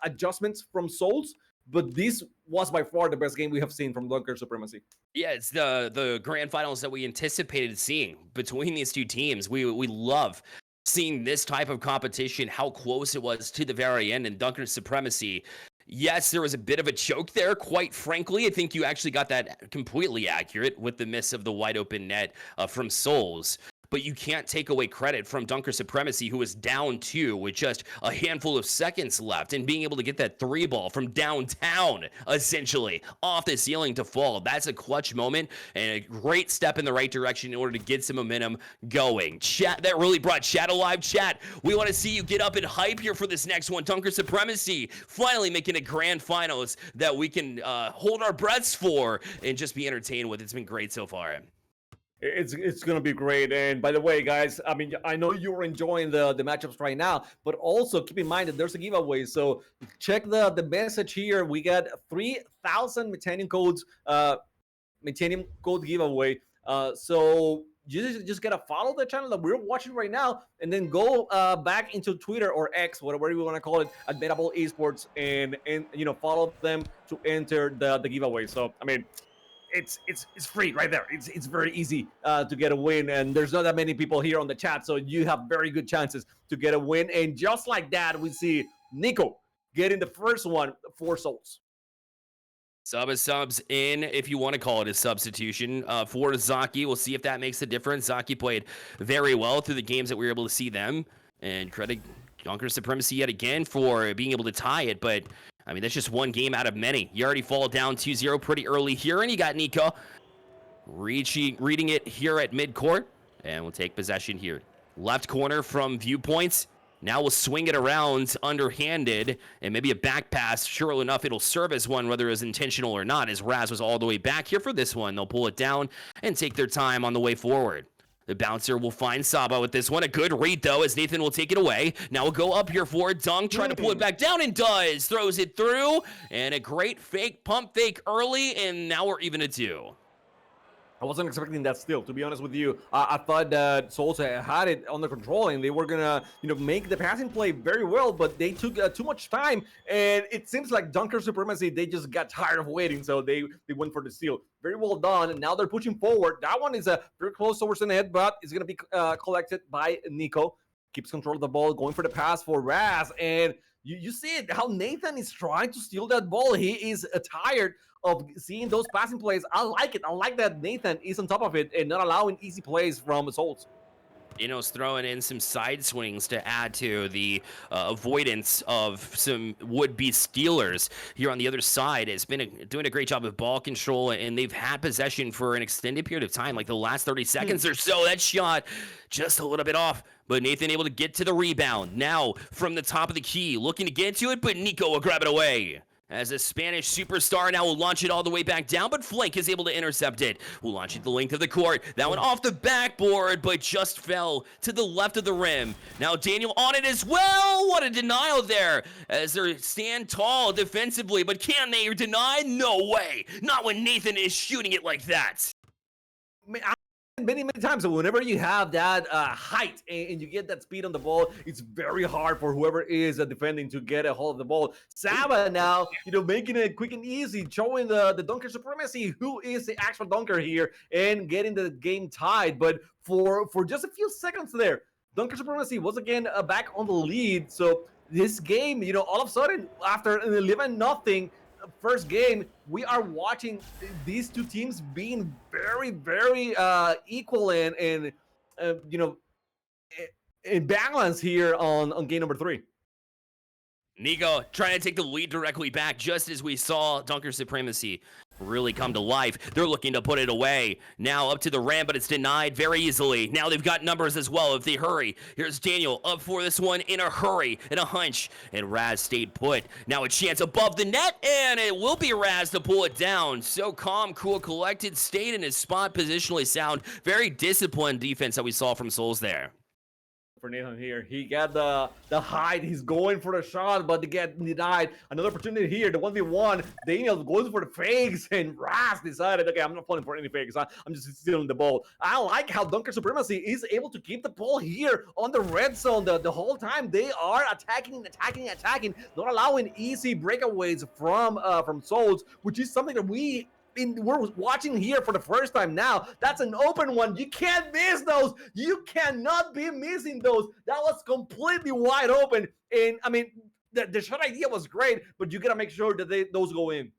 adjustments from Souls, but this was by far the best game we have seen from Dunker Supremacy. Yeah, it's the grand finals that we anticipated seeing between these two teams. We love seeing this type of competition, how close it was to the very end, and Dunker Supremacy. Yes, there was a bit of a choke there, quite frankly. I think you actually got that completely accurate with the miss of the wide open net from Souls. But you can't take away credit from Dunker Supremacy, who was down 2 with just a handful of seconds left, and being able to get that 3 ball from downtown, essentially, off the ceiling to fall. That's a clutch moment and a great step in the right direction in order to get some momentum going. Chat, that really brought chat alive. Chat, we want to see you get up and hype here for this next one. Dunker Supremacy finally making a grand finals that we can hold our breaths for and just be entertained with. It's been great so far. It's gonna be great. And by the way, guys, I mean, I know you're enjoying the matchups right now, but also keep in mind that there's a giveaway. So check the message here. We got 3,000 Metanium codes, Metanium code giveaway. So you just gotta follow the channel that we're watching right now, and then go back into Twitter or X, whatever you want to call it, at Metaball Esports, and follow them to enter the giveaway. So I mean, it's free right there. It's very easy to get a win, and there's not that many people here on the chat, so you have very good chances to get a win. And just like that, we see Nico getting the first one for Souls. Subs in, if you want to call it a substitution, for Zaki. We'll see if that makes a difference. Zaki played very well through the games that we were able to see them, and credit Dunker Supremacy yet again for being able to tie it, but I mean, that's just one game out of many. You already fall down 2-0 pretty early here, and you got Nico reading it here at midcourt, and we'll take possession here. Left corner from viewpoints. Now we'll swing it around underhanded, and maybe a back pass. Sure enough, it'll serve as one, whether it was intentional or not, as Raz was all the way back here for this one. They'll pull it down and take their time on the way forward. The bouncer will find Saba with this one. A good read, though, as Nathan will take it away. Now we'll go up here for it. Dunk, trying to pull it back down, and does. Throws it through, and a great fake, pump fake early, and now we're even at 2. I wasn't expecting that still, to be honest with you. I thought that Souls had it under control, and they were gonna, make the passing play very well, but they took too much time, and it seems like Dunker Supremacy, they just got tired of waiting, so they went for the steal. Very well done, and now they're pushing forward. That one is very close towards the net, but it's gonna be collected by Nico. Keeps control of the ball, going for the pass for Raz, and you see it, how Nathan is trying to steal that ball. He is tired of seeing those passing plays. I like it. I like that Nathan is on top of it and not allowing easy plays from Souls. Daniel's throwing in some side swings to add to the avoidance of some would-be stealers here on the other side. Has been doing a great job of ball control, and they've had possession for an extended period of time, like the last 30 seconds or so. That shot just a little bit off, but Nathan able to get to the rebound. Now from the top of the key, looking to get to it, but Nico will grab it away. As a Spanish superstar now will launch it all the way back down, but Flank is able to intercept it. Will launch it the length of the court. That one off the backboard, but just fell to the left of the rim. Now Daniel on it as well. What a denial there as they stand tall defensively, but can they deny? No way. Not when Nathan is shooting it like that. Many times whenever you have that height and you get that speed on the ball, it's very hard for whoever is defending to get a hold of the ball. Saba now, making it quick and easy, showing the dunker supremacy, who is the actual dunker here, and getting the game tied. But for just a few seconds there, dunker supremacy was again back on the lead. So this game, all of a sudden after an 11-0 first game, we are watching these two teams being very, very equal and in balance here on game number 3. Nico trying to take the lead directly back, just as we saw Dunker Supremacy really come to life. They're looking to put it away. Now up to the rim, but it's denied very easily. Now they've got numbers as well if they hurry. Here's Daniel up for this one in a hurry, in a hunch, and Raz stayed put. Now a chance above the net, and it will be Raz to pull it down. So calm, cool, collected, stayed in his spot, positionally sound. Very disciplined defense that we saw from Souls there. For Nathan here, he got the height, he's going for the shot, but they get denied. Another opportunity here, the 1v1, Daniel goes for the fakes, and Raz decided, okay, I'm not falling for any fakes, I'm just stealing the ball. I like how Dunker Supremacy is able to keep the ball here on the red zone the whole time. They are attacking, not allowing easy breakaways from Souls, which is something that we're watching here for the first time now. That's an open one. You can't miss those. You cannot be missing those. That was completely wide open. And I mean, the shot idea was great, but you gotta make sure that those go in.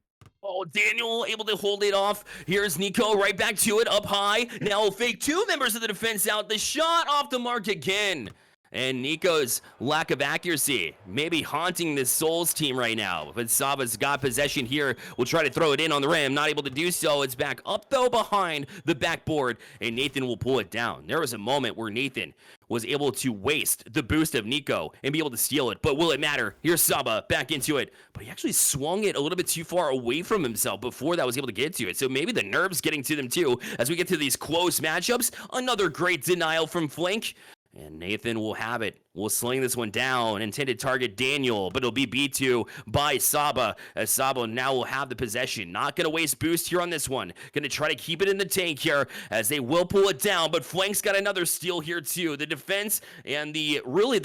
Oh, Daniel able to hold it off. Here's Nico right back to it, up high. Now fake 2 members of the defense out. The shot off the mark again. And Nico's lack of accuracy maybe haunting this Souls team right now. But Saba's got possession here. Will try to throw it in on the rim. Not able to do so. It's back up, though, behind the backboard. And Nathan will pull it down. There was a moment where Nathan was able to waste the boost of Nico and be able to steal it. But will it matter? Here's Saba back into it. But he actually swung it a little bit too far away from himself before that was able to get to it. So maybe the nerves getting to them, too, as we get to these close matchups. Another great denial from Flank. And Nathan will have it. We'll sling this one down. Intended target Daniel, but it'll be B2 by Saba. As Saba now will have the possession. Not going to waste boost here on this one. Going to try to keep it in the tank here as they will pull it down. But Flank's got another steal here too. The defense and the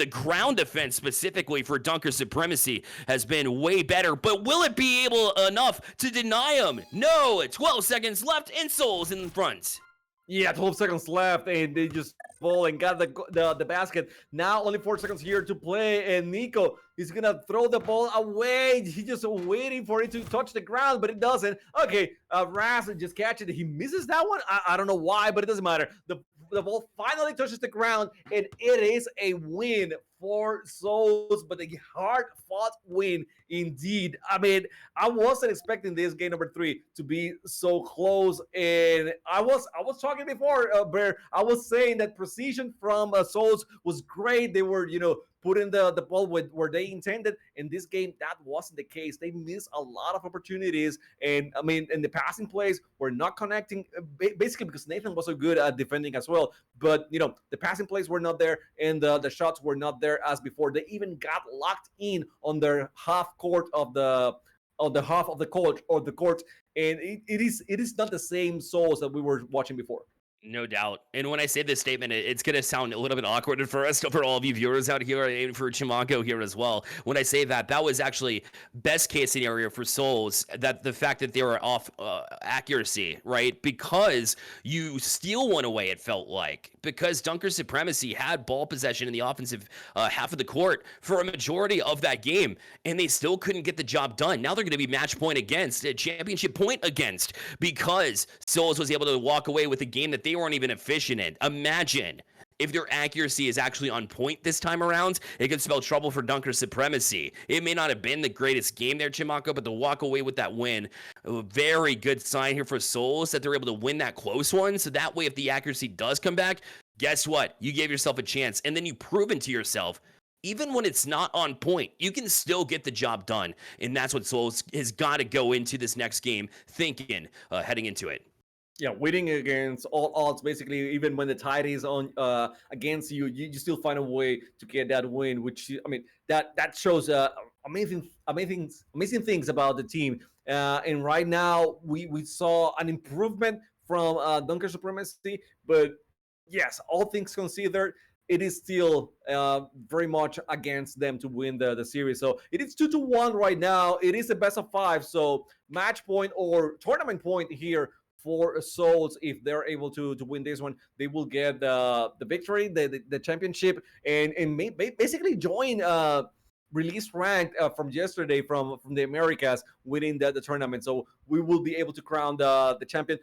ground defense specifically for Dunker Supremacy has been way better. But will it be able enough to deny him? No. 12 seconds left and Souls in front. Yeah, 12 seconds left, and they just fall and got the basket. Now only 4 seconds here to play, and Nico is gonna throw the ball away. He's just waiting for it to touch the ground, but it doesn't. Okay, Raz just catch it. He misses that one. I don't know why, but it doesn't matter. The ball finally touches the ground, and it is a win for Souls, but a hard-fought win indeed. I mean, I wasn't expecting this game number 3 to be so close, and I was talking before, Bear. I was saying that precision from Souls was great. They were, putting the ball where they intended. In this game, that wasn't the case. They missed a lot of opportunities, and I mean, in the passing plays were not connecting, basically because Nathan was so good at defending as well. But the passing plays were not there, and the shots were not there as before. They even got locked in on their half court of the half of the court, and it is not the same Souls that we were watching before. No doubt. And when I say this statement, it's going to sound a little bit awkward for us, for all of you viewers out here, and for Chimanko here as well. When I say that was actually best case scenario for Souls, that the fact that they were off accuracy, right? Because you steal one away, it felt like. Because Dunker Supremacy had ball possession in the offensive half of the court for a majority of that game, and they still couldn't get the job done. Now they're going to be match point against, championship point against, because Souls was able to walk away with a game that they weren't even efficient in. Imagine if their accuracy is actually on point this time around, it could spell trouble for Dunker Supremacy. It may not have been the greatest game there, Chimako, but to walk away with that win, a very good sign here for Souls that they're able to win that close one. So that way, if the accuracy does come back, guess what? You gave yourself a chance, and then you proven to yourself, even when it's not on point, you can still get the job done. And that's what Souls has got to go into this next game thinking, heading into it. Yeah, winning against all odds, basically, even when the tide is on against you, you still find a way to get that win. Which, I mean, that shows amazing things about the team. And right now, we saw an improvement from Dunker Supremacy, but yes, all things considered, it is still very much against them to win the series. So it is 2-1 right now. It is a best of 5, so match point or tournament point here for Souls. If they're able to win this one, they will get the victory, the championship, and basically join release ranked from yesterday from the Americas, winning the tournament. So we will be able to crown the champion.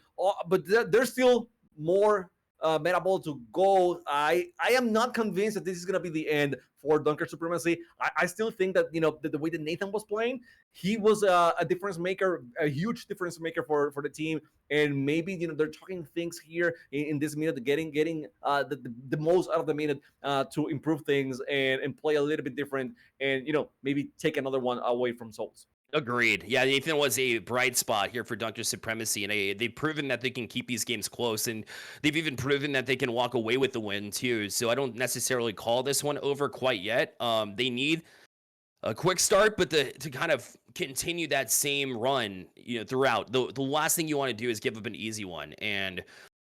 But there's still more Metaball to go. I am not convinced that this is going to be the end for Dunker Supremacy. I still think that, the way that Nathan was playing, he was a difference maker, a huge difference maker for the team. And maybe, they're talking things here in this minute, getting the most out of the minute to improve things and play a little bit different and, maybe take another one away from Souls. Agreed. Yeah, Nathan was a bright spot here for Dunker Supremacy, and they've proven that they can keep these games close, and they've even proven that they can walk away with the win, too. So I don't necessarily call this one over quite yet. They need a quick start, but to kind of continue that same run, throughout. The last thing you want to do is give up an easy one, and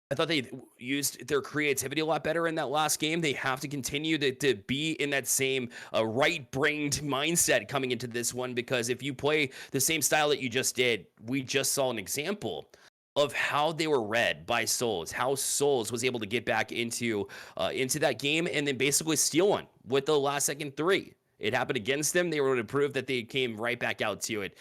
I thought they used their creativity a lot better in that last game. They have to continue to be in that same right-brained mindset coming into this one, because if you play the same style that you just did, we just saw an example of how they were read by Souls, how Souls was able to get back into that game and then basically steal one with the last-second 3. It happened against them. They were able to prove that they came right back out to it.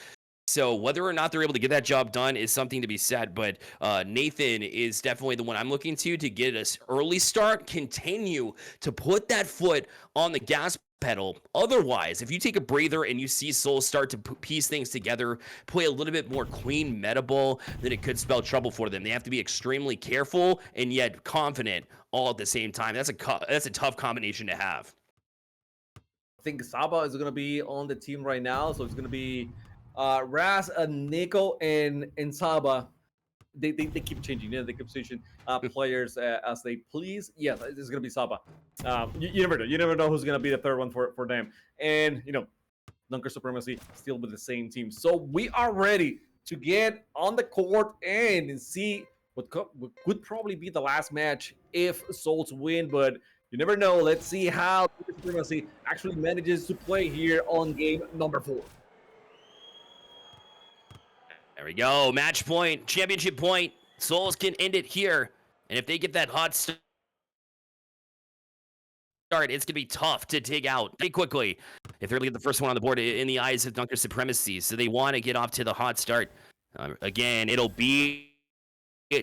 So whether or not they're able to get that job done is something to be said, but Nathan is definitely the one I'm looking to get us early start, continue to put that foot on the gas pedal. Otherwise, if you take a breather and you see Souls start to piece things together, play a little bit more clean Metaball, then it could spell trouble for them. They have to be extremely careful and yet confident all at the same time. That's a tough combination to have. I think Saba is going to be on the team right now, so it's going to be Raz, Nico, and Saba. They keep changing. They keep switching players as they please. Yes, it's gonna be Saba. You never know. You never know who's gonna be the third one for them. And Dunker Supremacy still with the same team. So we are ready to get on the court and see what could probably be the last match if Souls win. But you never know. Let's see how Dunker Supremacy actually manages to play here on game number 4. There we go. Match point, championship point. Souls can end it here. And if they get that hot start, it's going to be tough to dig out pretty quickly if they're going to get the first one on the board in the eyes of Dunker Supremacy. So they want to get off to the hot start. Again, it'll be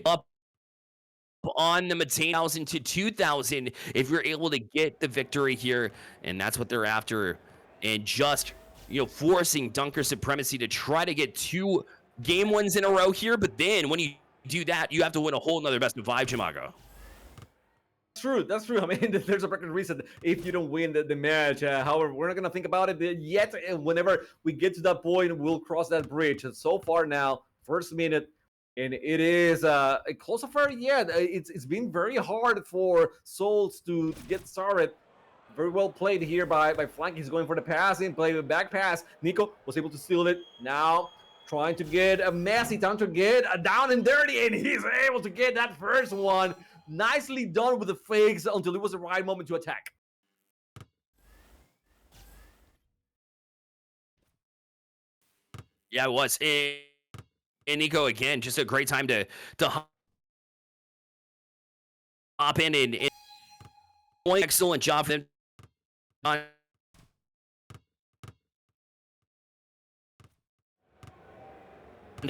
up on the 1,000 to 2,000 if you're able to get the victory here. And that's what they're after. And just, forcing Dunker Supremacy to try to get 2 game wins in a row here, but then when you do that, you have to win a whole nother best of 5, Chimago. That's true. I mean, there's a record reason if you don't win the match. However, we're not going to think about it yet. And whenever we get to that point, we'll cross that bridge. And so far now, first minute, and it is a close affair yet. It's been very hard for Souls to get started. Very well played here by Flank. He's going for the passing, play the back pass. Nico was able to steal it. Now trying to get a messy time to get a down and dirty, and he's able to get that first one. Nicely done with the fakes until it was the right moment to attack. Yeah, it was. And Nico, again, just a great time to hop in and excellent job for them.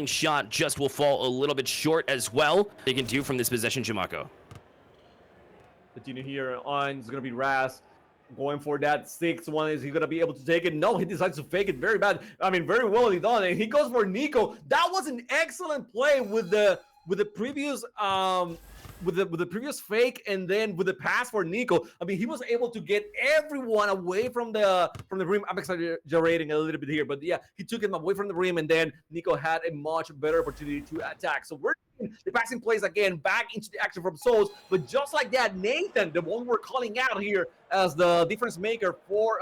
Shot just will fall a little bit short as well. They can do from this possession, Jimako. Continue here on. It's gonna be Raz going for that 6-1. Is he gonna be able to take it? No, he decides to fake it very bad. I mean, very well done. And he goes for Nico. That was an excellent play with the previous with the previous fake, and then with the pass for Nico. I mean, he was able to get everyone away from the rim. I'm exaggerating a little bit here, but yeah, he took him away from the rim, and then Nico had a much better opportunity to attack. So we're the passing plays again back into the action from Souls, but just like that, Nathan, the one we're calling out here as the difference maker for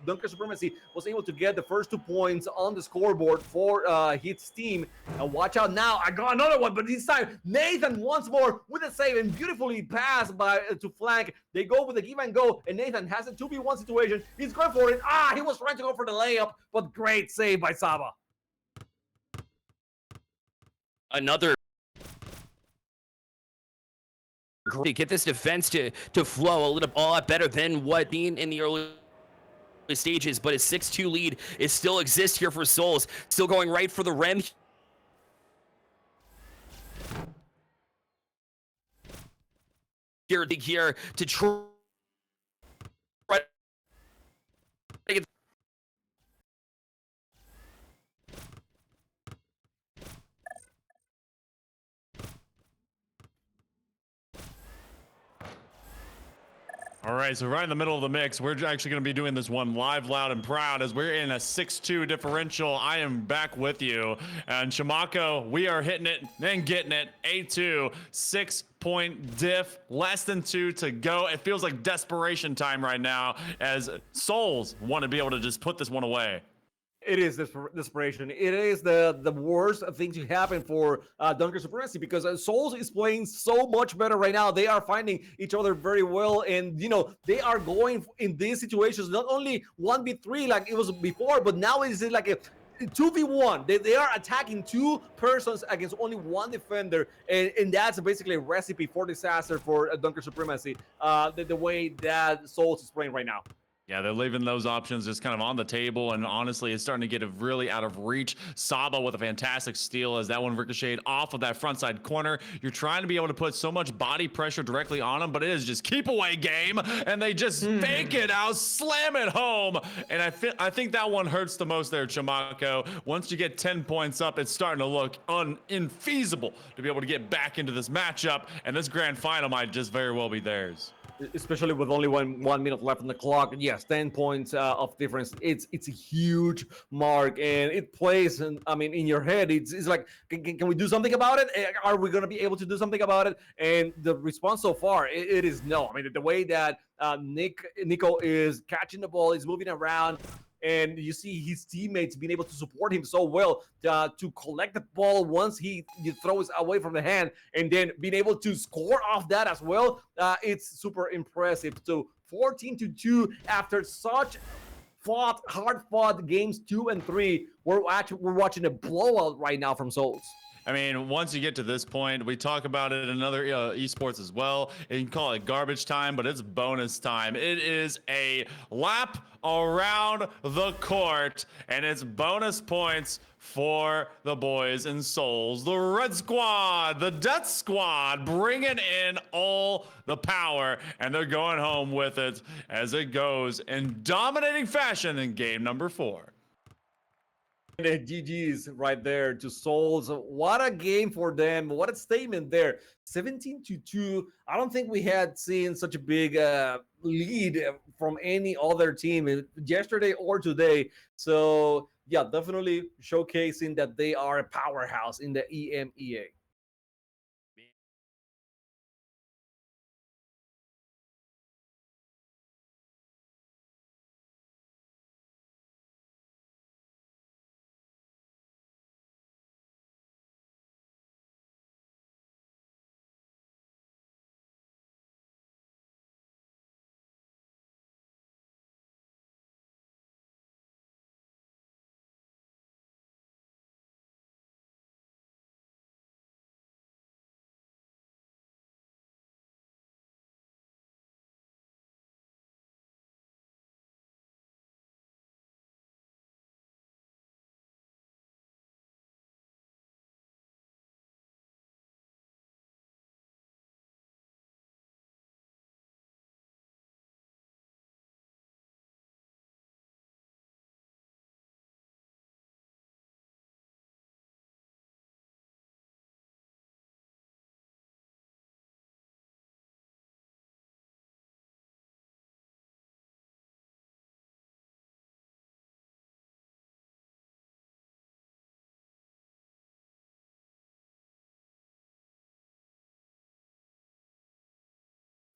Dunker Supremacy, was able to get the first 2 points on the scoreboard for his team. And watch out now, I got another one, but this time Nathan once more with a save and beautifully passed by to flank. They go with the give and go, and Nathan has a 2v1 situation. He's going for it. He was trying to go for the layup, but great save by Saba. Another to get this defense to flow a lot better than what being in the early stages, but a 6-2 lead is still exists here for Souls. Still going right for the rim. Here to try to get. All right, so right in the middle of the mix, we're actually going to be doing this one live, loud, and proud as we're in a 6-2 differential. I am back with you. And Chimako, we are hitting it and getting it. 8-2, 6-point diff, less than 2 to go. It feels like desperation time right now as Souls want to be able to just put this one away. It is desperation. It is the worst thing to happen for Dunker Supremacy, because Souls is playing so much better right now. They are finding each other very well, and they are going in these situations not only 1v3 like it was before, but now it's like a 2v1. They are attacking 2 persons against only 1 defender, and that's basically a recipe for disaster for Dunker Supremacy. The way that Souls is playing right now. Yeah, they're leaving those options just kind of on the table, and honestly, it's starting to get really out of reach. Saba with a fantastic steal as that one ricocheted off of that front side corner. You're trying to be able to put so much body pressure directly on them, but it is just keep away game, and they just fake it out, slam it home, and I think that one hurts the most there, Chimako. Once you get 10 points up, it's starting to look infeasible to be able to get back into this matchup, and this grand final might just very well be theirs. Especially with only one minute left on the clock. Yes, 10 points of difference. It's a huge mark, and it plays. And I mean, in your head, it's like, can we do something about it? Are we gonna be able to do something about it? And the response so far, it is no. I mean, the way that Nico is catching the ball, is moving around, and you see his teammates being able to support him so well to collect the ball once he throws away from the hand, and then being able to score off that as well. It's super impressive. So 14-2 after such hard-fought games 2 and 3. We're watching a blowout right now from Souls. I mean, once you get to this point, we talk about it in other esports as well. You can call it garbage time, but it's bonus time. It is a lap around the court, and it's bonus points for the boys in Souls. The Red Squad, the Death Squad, bringing in all the power, and they're going home with it as it goes in dominating fashion in game number 4. And GG's right there to Souls. What a game for them. What a statement there. 17-2. I don't think we had seen such a big lead from any other team yesterday or today. So, yeah, definitely showcasing that they are a powerhouse in the EMEA.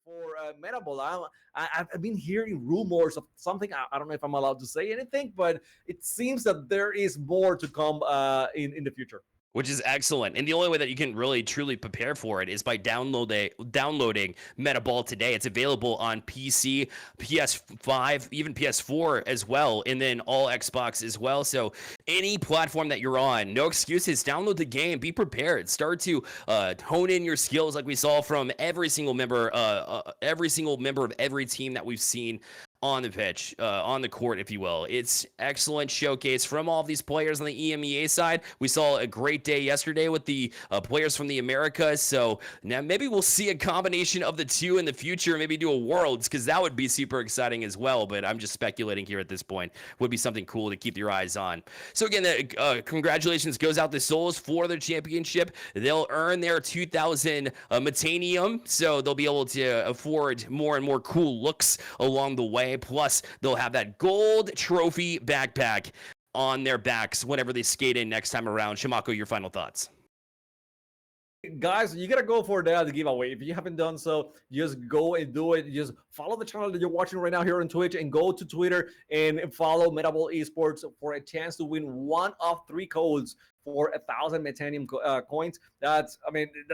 for Metaball. I've been hearing rumors of something. I don't know if I'm allowed to say anything, but it seems that there is more to come in the future. Which is excellent. And the only way that you can really truly prepare for it is by downloading Metaball today. It's available on PC, PS5, even PS4 as well, and then all Xbox as well. So any platform that you're on, no excuses. Download the game. Be prepared. Start to hone in your skills, like we saw from every single member of every team that we've seen on the pitch, on the court, if you will. It's excellent showcase from all of these players on the EMEA side. We saw a great day yesterday with the players from the Americas. So now maybe we'll see a combination of the two in the future, maybe do a Worlds, because that would be super exciting as well. But I'm just speculating here at this point. Would be something cool to keep your eyes on. So again, congratulations goes out to Souls for their championship. They'll earn their 2,000 Metanium, so they'll be able to afford more and more cool looks along the way. Plus, they'll have that gold trophy backpack on their backs whenever they skate in next time around. Shimako, your final thoughts. Guys, you gotta go for the giveaway. If you haven't done so, just go and do it. Just follow the channel that you're watching right now here on Twitch, and go to Twitter and follow Metaball Esports for a chance to win one of 3 codes for 1,000 Metanium coins. That's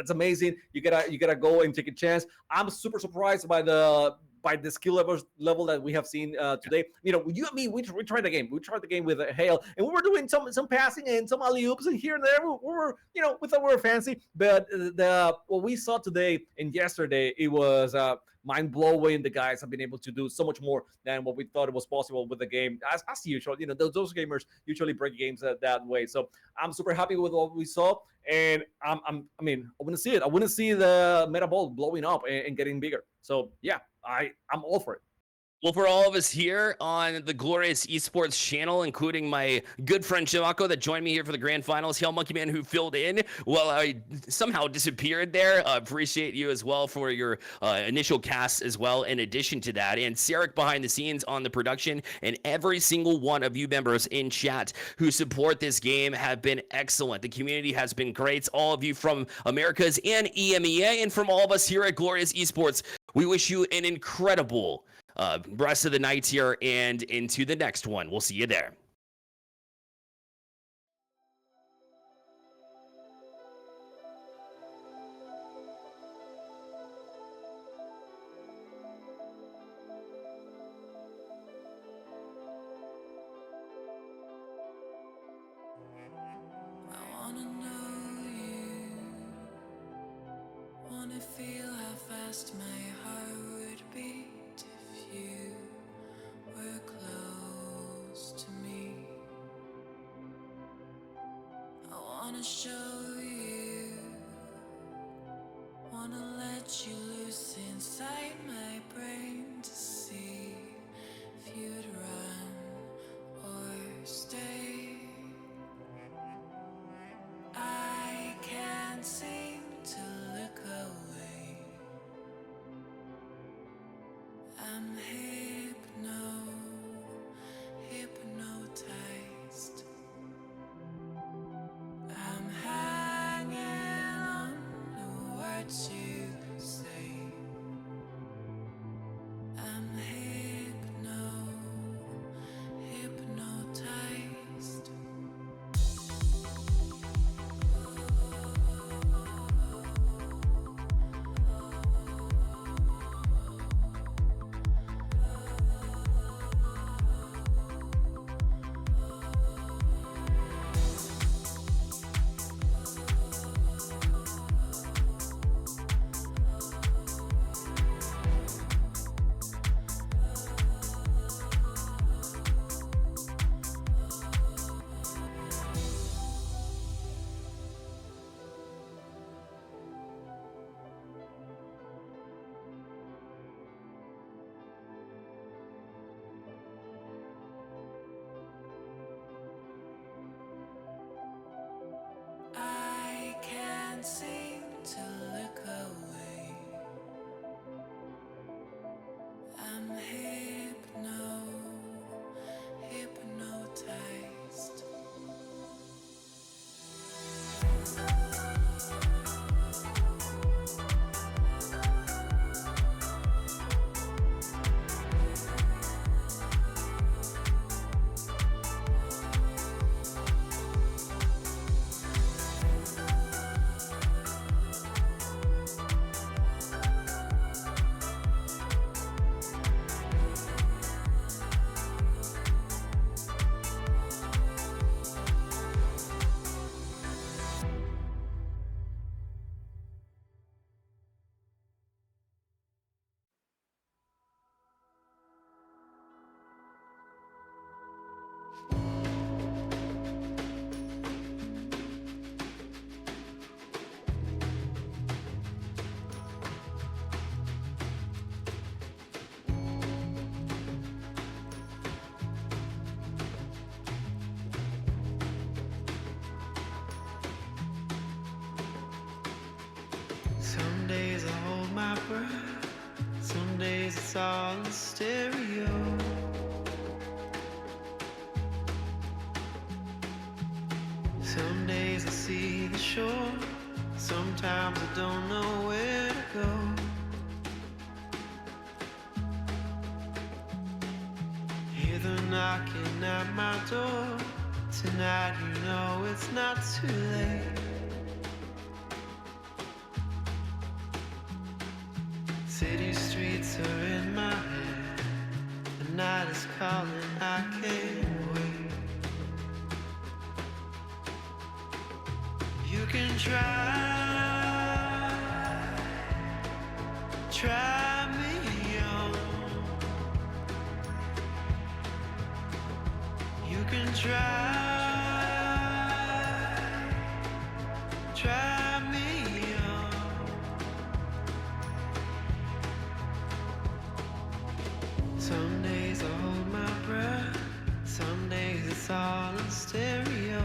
amazing. You gotta go and take a chance. I'm super surprised by the skill level that we have seen today. You know, you and me, we tried the game. We tried the game with Hale, and we were doing some passing and some alley oops and here and there. We were, you know, we thought we were fancy, but what we saw today and yesterday, it was mind blowing. The guys have been able to do so much more than what we thought it was possible with the game. As usual, you know, those gamers usually break games that way. So I'm super happy with what we saw, and I want to see it. I want to see the Metaball blowing up and getting bigger. So yeah, I'm all for it. Well, for all of us here on the Glorious Esports channel, including my good friend Shimako that joined me here for the grand finals, Hell Monkey Man, who filled in while I somehow disappeared there. Appreciate you as well for your initial cast as well, in addition to that. And Sarek behind the scenes on the production, and every single one of you members in chat who support this game have been excellent. The community has been great. All of you from Americas and EMEA, and from all of us here at Glorious Esports, we wish you an incredible rest of the night here and into the next one. We'll see you there. I wanna know you, wanna feel how fast my heart would beat if you were close to me. I wanna show you, wanna let you loose inside my brain to see if you'd run or stay. I can't seem to look away. I'm hypnotized. I'm hanging on the words you say. I'm breath. Some days it's all in stereo. Some days I see the shore. Sometimes I don't know where to go. Hear them knocking at my door. Tonight you know it's not too late. City streets are in my head. The night is calling, I can't wait. You can try me on. You can try me on. Some days I hold my breath. Some days it's all in stereo.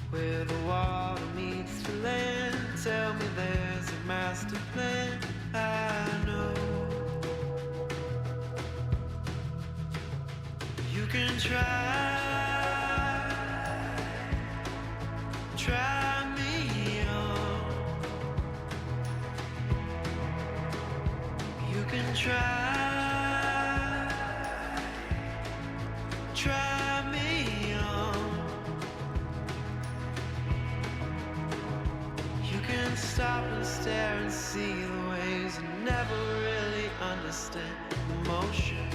Where the water meets the land, tell me there's a master plan. I know. You can try me on. You can try me on. You can stop and stare and see the ways and never really understand emotion.